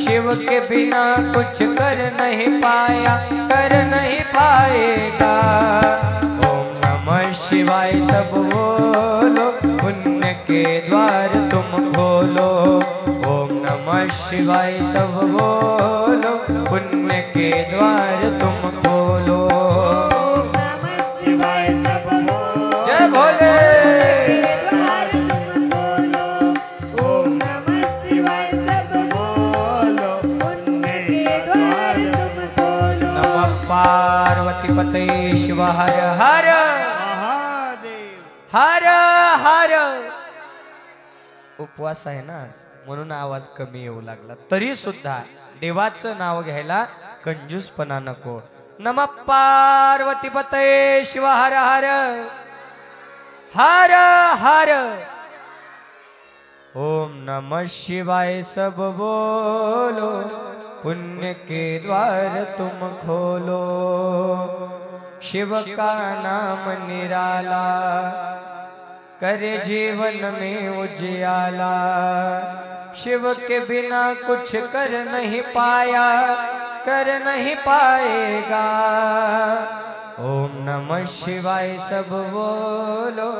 शिव के बिना कुछ कर नहीं पाया, कर नहीं पाएगा। ओम नमः शिवाय सब बोलो, पुण्य के द्वार तुम खोलो। ओम नमः शिवाय सब बोलो, पुण्य के द्वार तुम खोलो। ओम नमः शिवाय सब बोलो, जय भोले। के द्वार तुम खोलो। ओम नमः शिवाय सब बोलो, पुण्य के द्वार तुम खोलो। नमः पार्वती पते शिव हर हर हर हर। उपवास आहे ना म्हणून आवाज कमी येऊ लागला, तरी सुद्धा देवाचं नाव घ्यायला कंजूसपणा नको। नमः पार्वती पते शिव हर हर हर हर। ओम नमः शिवाय सब बोलो, पुण्य के द्वार तुम खोलो। शिव का नाम निराला करे जीवन में उजियाला। शिव के बिना कुछ कर नहीं पाया, कर नहीं पाएगा। ओम नमः शिवाय सब बोलो,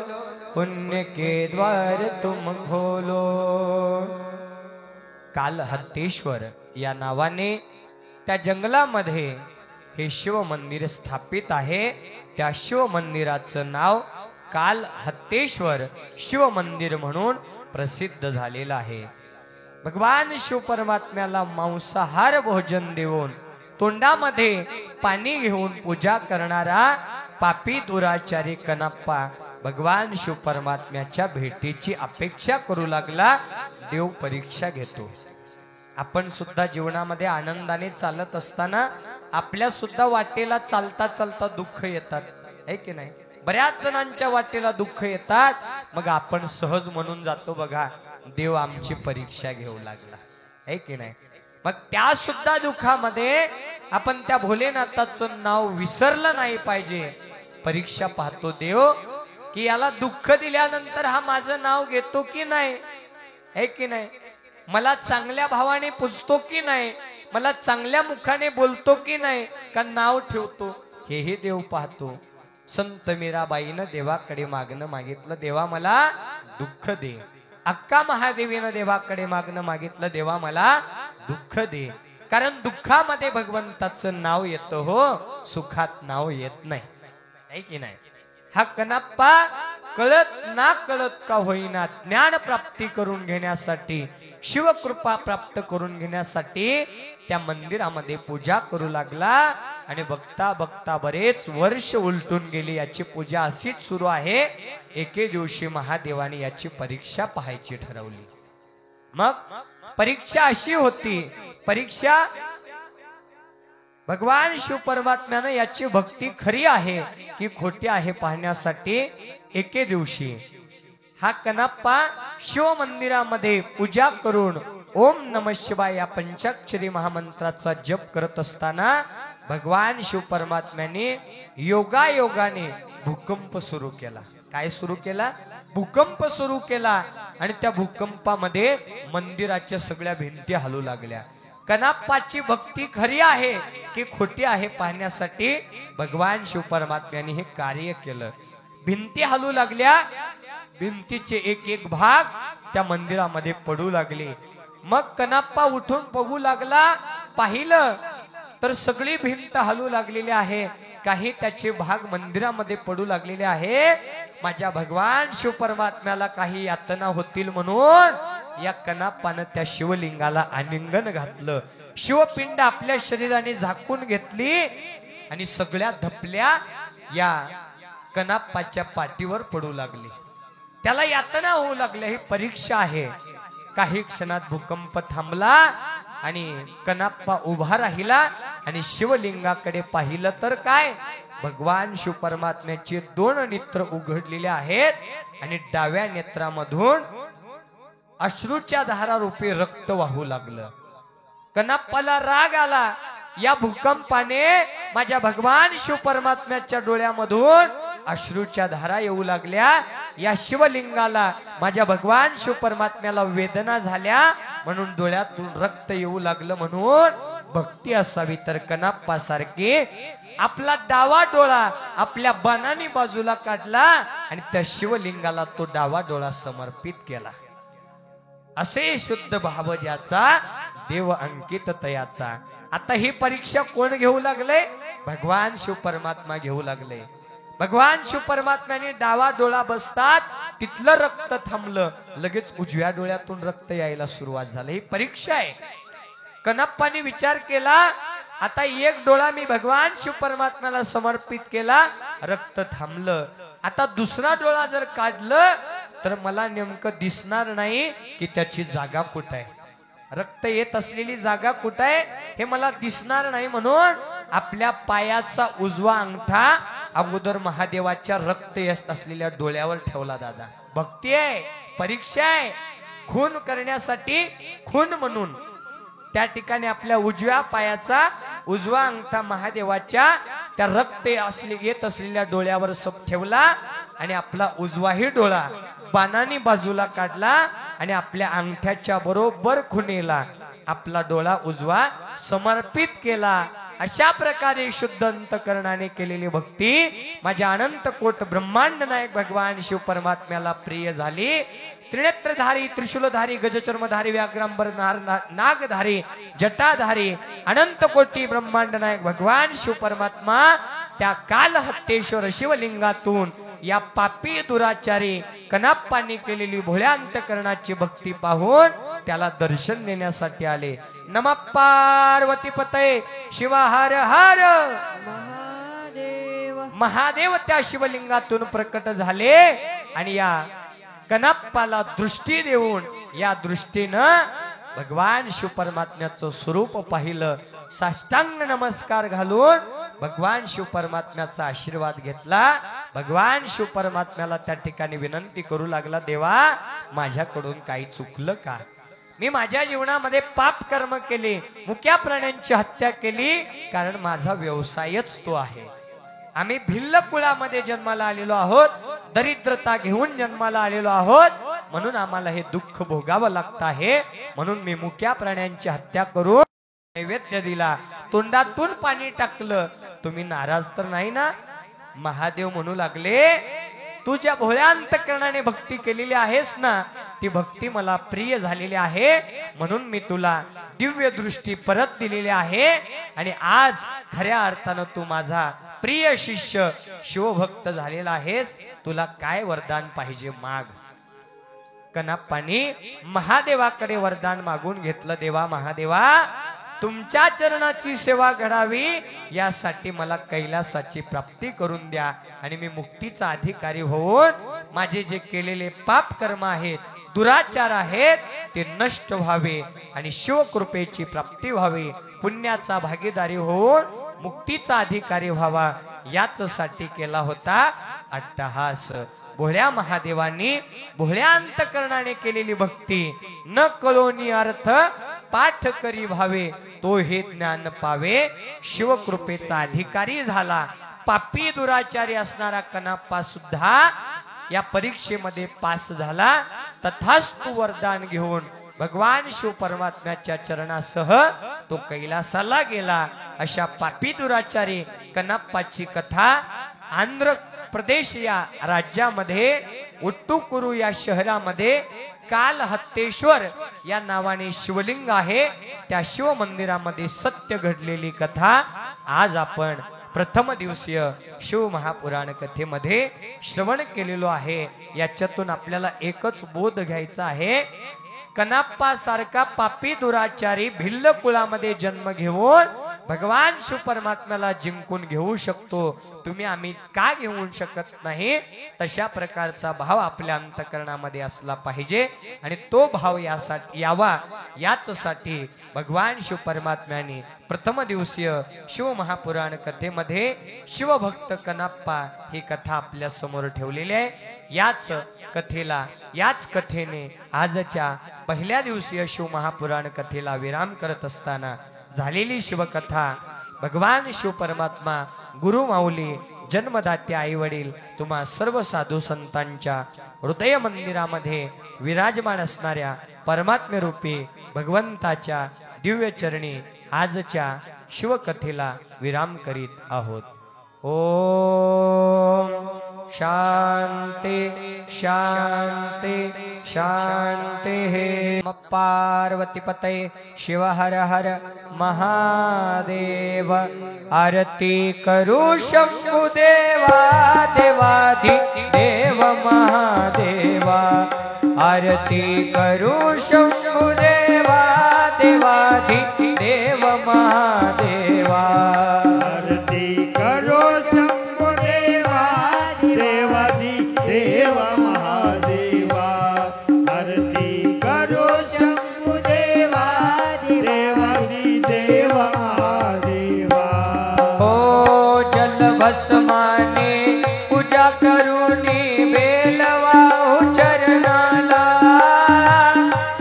पुण्य के द्वार तुम खोलो। कालहत्तेश्वर या नावाने त्या जंगलामध्ये हे शिव मंदिर स्थापित आहे। त्या शिव मंदिराचं नाव कालहत्तेश्वर शिव मंदिर म्हणून प्रसिद्ध झालेलं आहे। भगवान शिव परमात्म्याला मांसाहार भोजन देऊन तोंडामध्ये पाणी घेऊन पूजा करणारा पापी दुराचारी कनाप्पा भगवान शिव परमात्म्याच्या भेटीची अपेक्षा करू लागला। देव परीक्षा घेतो। आपण सुद्धा जीवनामध्ये आनंदाने चालत असताना आपल्या सुद्धा वाटेला चालता चालता दुःख येतात, आहे की नाही? बऱ्याच जणांच्या वाटेला दुःख येतात, मग आपण सहज म्हणून जातो बघा देव आमची परीक्षा घेऊ लागला, आहे की नाही? मग त्या सुद्धा दुःखामध्ये आपण त्या भोलेनाथाचं नाव विसरलं नाही पाहिजे. परीक्षा पाहतो देव की याला दुःख दिल्यानंतर हा माझं नाव घेतो की नाही, आहे की नाही, मला चांगल्या भावाने पुजतो की नाही, मला चांगल्या मुखाने बोलतो की नाही, का नाव ठेवतो, हेही देव पाहतो. संत मीराबाईनं देवाकडे मागणं मागितलं, देवा मला दुःख दे. अक्का महादेवीनं देवाकडे मागणं मागितलं, देवा मला दुःख दे. कारण दुःखामध्ये भगवंताचं नाव येतं हो, सुखात नाव येत नाही, आहे की नाही. हा कनाप्पा कळत ना कळत का होईना ज्ञान प्राप्ती करून घेण्यासाठी, शिवकृपा प्राप्त करून घेण्यासाठी त्या मंदिरामध्ये पूजा करू लागला. आणि बघता बघता बरेच वर्ष उलटून गेली. याची पूजा अशीच सुरू आहे. एके दिवशी महादेवाने याची परीक्षा पाहायची ठरवली. मग परीक्षा अशी होती, परीक्षा भगवान शिव परमात्म्यानं याची भक्ती खरी आहे की खोटी आहे पाहण्यासाठी एके दिवशी हा कनाप्पा शिव मंदिरामध्ये पूजा करून ओम नमः शिवाय या पंचाक्षरी महामंत्राचा जप करत असताना भगवान शिव परमात्म्याने योगायोगाने भूकंप सुरू केला. काय सुरू केला? भूकंप सुरू केला. आणि त्या भूकंपामध्ये मंदिराच्या सगळ्या भिंती हलू लागल्या. कनाप्पाची भक्ती खरी आहे की खोटी आहे पाहण्यासाठी भगवान शिव परमात्म्याने हे कार्य केलं. भिंती हलू लागल्या, भिंतीचे एक एक भाग त्या मंदिरामध्ये पडू लागले. मग कनाप्पा उठून बघू लागला, पाहिलं तर सगळी भिंत हलू लागलेली आहे. काही त्याचे भाग मंदिरामध्ये पडू लागलेले आहे. माझ्या भगवान शिव परमात्म्याला काही यातना होतील म्हणून या कनाप्पानं त्या शिवलिंगाला आलिंगन घातलं. शिवपिंड आपल्या शरीराने झाकून घेतली आणि सगळ्या धपल्या या कनाप्पाच्या पाठीवर पडू लागली. त्याला यातना होऊ लागल्या. ही परीक्षा आहे. काही क्षणात भूकंप थांबला आणि कनाप्पा उभा राहिला आणि शिवलिंगाकडे पाहिलं तर काय, भगवान शिव परमात्म्याचे दोन नेत्र उघडलेले आहेत आणि डाव्या नेत्रामधून अश्रूच्या धारारूपी रक्त वाहू लागलं. कनाप्पाला राग आला. या भूकंपाने माझ्या भगवान शिव परमात्म्याच्या डोळ्यामधून अश्रूच्या धारा येऊ लागल्या. या शिवलिंगाला माझ्या भगवान शिव परमात्म्याला वेदना झाल्या म्हणून डोळ्यातून रक्त येऊ लागलं. म्हणून भक्ती असावी तर कनाप्पा सारखी आपला डावा डोळा आपल्या बाणाने बाजूला काढला आणि त्या शिवलिंगाला तो डावा डोळा समर्पित केला. असे शुद्ध भाव ज्याचा देव अंकित तयाचा. आता ही परीक्षा कोण घेऊ लागले? भगवान शिव परमात्मा घेऊ लागले. भगवान शिव परमात्म्याने डावा डोळा बसतात तिथलं रक्त थांबलं, लगेच उजव्या डोळ्यातून रक्त यायला सुरुवात झाली. ही परीक्षा आहे. कनाप्पाने विचार केला, आता एक डोळा मी भगवान शिव परमात्म्याला समर्पित केला, रक्त थांबलं. आता दुसरा डोळा जर काढलं तर मला नेमकं दिसणार नाही की त्याची जागा कुठं आहे, रक्त येत असलेली जागा कुठं आहे हे मला दिसणार नाही. म्हणून आपल्या पायाचा उजवा अंगठा अगोदर महादेवाच्या रक्त येत असलेल्या डोळ्यावर ठेवला. दादा भक्ती आहे, परीक्षा आहे. खून करण्यासाठी खून म्हणून त्या ठिकाणी आपल्या उजव्या पायाचा उजवा अंगठा महादेवाच्या त्या रक्त येत असलेल्या डोळ्यावर ठेवला आणि आपला उजवाही डोळा बाणाने बाजूला काढला आणि आपल्या अंगठ्याच्या बरोबर खुणेला आपला डोळा उजवा समर्पित केला. अशा प्रकारे शुद्ध अंतकरणाने केलेली भक्ती माझ्या अनंत कोट ब्रह्मांड नायक भगवान शिव परमात्म्याला प्रिय झाली. त्रिनेत्रधारी, त्रिशूलधारी, गजचर्मधारी, व्याघ्रांबर नागधारी, जटाधारी, अनंत कोटी ब्रह्मांड नायक भगवान शिव परमात्मा त्या कालहत्तेश्वर शिवलिंगातून या पापी दुराचारी कनाप्पांनी केलेली भोळ्या अंतकरणाची भक्ती पाहून त्याला दर्शन देण्यासाठी आले. नमः पार्वती पतये शिवा हर हर महादेव. महादेव त्या शिवलिंगातून प्रकट झाले आणि या कनाप्पाला दृष्टी देऊन या दृष्टीनं भगवान शिव परमात्म्याचं स्वरूप पाहिलं. साष्टांग नमस्कार घालून भगवान शिव परमात्म्याचा आशीर्वाद घेतला. भगवान शिव परमात्म्याला त्या ठिकाणी विनंती करू लागला, देवा माझ्याकडून काही चुकलं का? मी माझ्या जीवनामध्ये पाप कर्म केले, मुक्या प्राण्यांची हत्या केली, कारण माझा व्यवसायच तो आहे. आम्ही भिल्ल कुळामध्ये जन्माला आलेलो आहोत, दरिद्रता घेऊन जन्माला आलेलो आहोत, म्हणून आम्हाला हे दुःख भोगावं लागतं आहे. म्हणून मी मुक्या प्राण्यांची हत्या करून नैवेद्य दिला, तोंडातून पाणी टाकलं. तुम्ही नाराज तर नाही ना? महादेव म्हणू लागले, तू ज्या भोळ्या अंतकरणाने भक्ती केलेली आहेस ना, ती भक्ती मला प्रिय झालेली आहे, म्हणून मी तुला दिव्य दृष्टी परत दिलेली आहे. आणि आज खऱ्या अर्थानं तू माझा प्रिय शिष्य शिवभक्त झालेला आहेस. तुला काय वरदान पाहिजे माग. कनाप्पानी महादेवाकडे वरदान मागून घेतलं. देवा महादेवा, तुमच्या चरणाची सेवा घडावी यासाठी मला कैलासाची प्राप्ती करून द्या, आणि मी मुक्तीचा अधिकारी होऊन माझे जे केलेले पाप कर्म आहेत, दुराचार आहेत, ते नष्ट व्हावे आणि शिवकृपेची प्राप्ती व्हावी, पुण्याचा भागीदारी होऊन मुक्तीचा अधिकारी व्हावा, याचसाठी केला होता अट्टहास. भोळ्या महादेवांनी भोळ्या अंतकरणाने केलेली भक्ती न कळोनी अर्थ पाठ करी भावे, तो हे ज्ञान पावे, शिवकृपेचा अधिकारी झाला. पापी दुराचारी असणारा कनाप्पा सुद्धा या परीक्षेमध्ये पास झाला. तथास्तु वरदान घेऊन भगवान शिव परमात्म्याच्या चरणासह तो कैलासाला गेला. अशा पापी दुराचारी कनाप्पाची कथा आंध्र प्रदेश या राज्यामध्ये उट्टुकुरू या शहरामध्ये कालहत्तेश्वर या नावाने शिवलिंग आहे, त्या शिव मंदिरामध्ये सत्य घडलेली कथा आज आपण प्रथम दिवसीय शिव महापुराण कथेमध्ये श्रवण केलेलो आहे. याच्यातून आपल्याला एकच बोध घ्यायचा आहे. कनाप्पा सारखा पापी दुराचारी भिल्ल कुळामध्ये जन्म घेऊन भगवान शिव परमात्म्याला जिंकून घेऊ शकतो, तुम्ही आम्ही का घेऊ शकत नाही? तशा प्रकारचा भाव आपल्या अंतकरणामध्ये असला पाहिजे, आणि तो भाव यासाठी यावा याचसाठी भगवान शिव परमात्म्याने प्रथम दिवसीय शिव महापुराण कथेमध्ये शिवभक्त कनाप्पा ही कथा आपल्या समोर ठेवलेली आहे. याच कथेने आजच्या पहिल्या दिवसीय शिव महापुराण कथेला विराम करत असताना झालेली शिवकथा भगवान शिव परमात्मा, गुरु माऊली, जन्मदाते आई वडील तुम्हा सर्व साधू संतांच्या हृदय मंदिरामध्ये विराजमान असणाऱ्या परमात्म्य रूपी भगवंताच्या दिव्य चरणी आजच्या शिवकथेला विराम करीत आहोत. ओम शांती शांती शांती. हे पार्वती पतये शिव हर हर महादेव. आरती करू शंभु देवा देवाधि देव महादेवा. आरती करू शंभु देवा देवाधि देव महादेवा. आरती करो शंभु देवा देवाधि देव महादेवा. आरती करो शंभु देवा देवाधि देव महादेवा. हो जल भस्माने पूजा करूनी बेलवाहू चरणाला.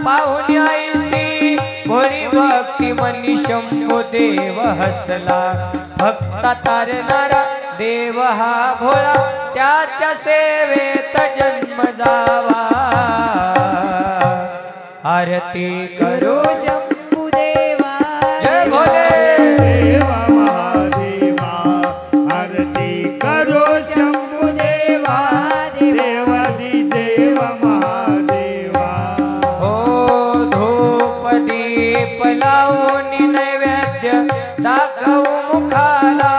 पाहुण्याईसी भोळी भक्ती मनी शंभु देव हसला. भक्ता तारणारा देव हा भोळा, त्याच्या सेवेत जन्म जावा. आरती करू शंभु देवा जय भोले देव महादेवा. आरती करो शंभु देवा देवाधि देव महादेवा. ओ धूप दीप लावून नैवेद्य दाखवू मुखाला.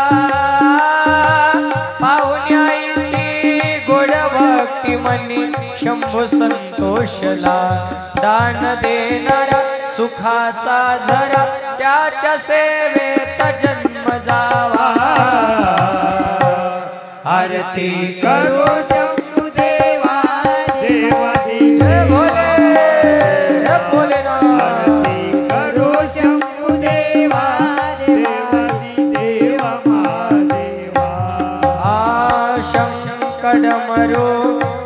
पाहुण्याईसी गोड भक्ती मनी शंभू संतोषला. दान देणारा सुखाचा झरा, त्याच्या सेवेत जन्म जावा. आरती करो शंभु देवा देवाधि जय भोले जय भोलेनाथ. आरती करो शंभु देवा देवाधि देव महादेवा. शंकड मरू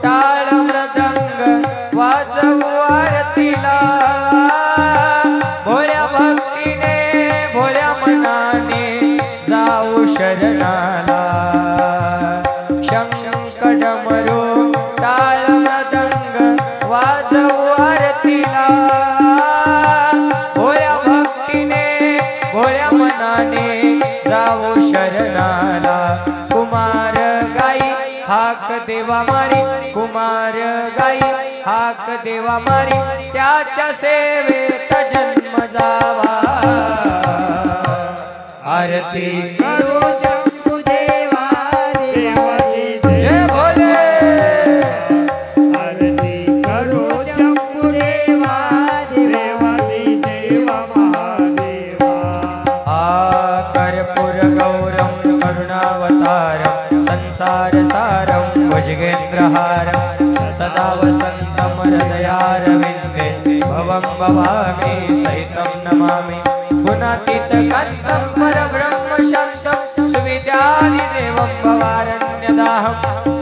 टाळ मृदंग वाजवू आरतीला. शंख डमरू टाळ मृदंग वाजवू आरतीला भोळ्या भक्तीने भोळ्या मनाने जावो शरणाला कुमार गाई हाक देवा मारी कुमार गाई हाक देवा मारी त्याच्या सेवेत जन्म जावा आरती करो शंभू देवा देवाची जय भोले आरती करो शंभू देवा देवाची देवा महादेवा कर्पूर गौरम करुणावतारम संसार सारम भुजगेन्द्रहारम सदा वसन्तं हृदयारविन्दे भवं भवामि सहितं नमामि गुणातीतकान्तं परब्रह्म शान्तं सुविद्यादिदेवं भवारण्यदाहं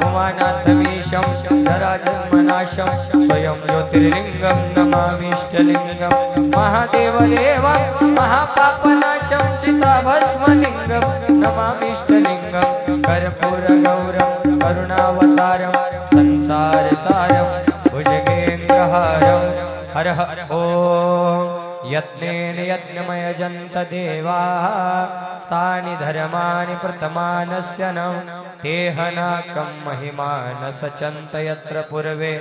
उमानाथमीशं धराजन्मनाशं स्वयं ज्योतिर्लिङ्गं नमामीष्टलिङ्गं महादेवदेवं महापापनाशं सीताभस्मलिङ्गं नमामीष्टलिङ्गं कर्पूरगौरं करुणावतारं संसारसारं भुजगेन्द्रहारं हर हर ॐ यत्नेन यज्ञमयजन्त देवाः तानि धर्माणि प्रथमानस्य न तेहनाकं महिमानसचन्त यत्र पूर्वे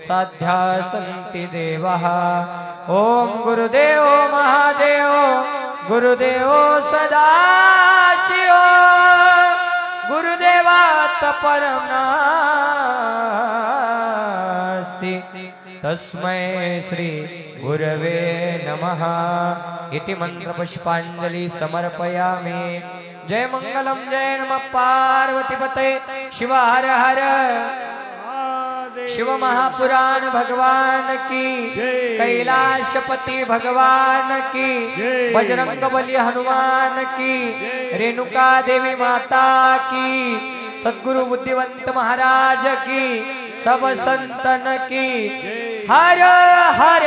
साध्या सन्ति देवाः ॐ गुरुदेवो महादेवो गुरुदेवो सदाशिवो गुरुदेवात् परं नास्ति तस्मै श्री गुरवे नमः इति मंत्रपुष्पांजलि समर्पयामि जय मंगलम जय नमः पार्वतीपते शिव हर हर शिव महापुराण भगवान की कैलाशपति भगवान की बजरंग बली हनुमान की रेणुका देवी माता की सद्गुरु बुद्धिवंत महाराज की सब संतन की हर हर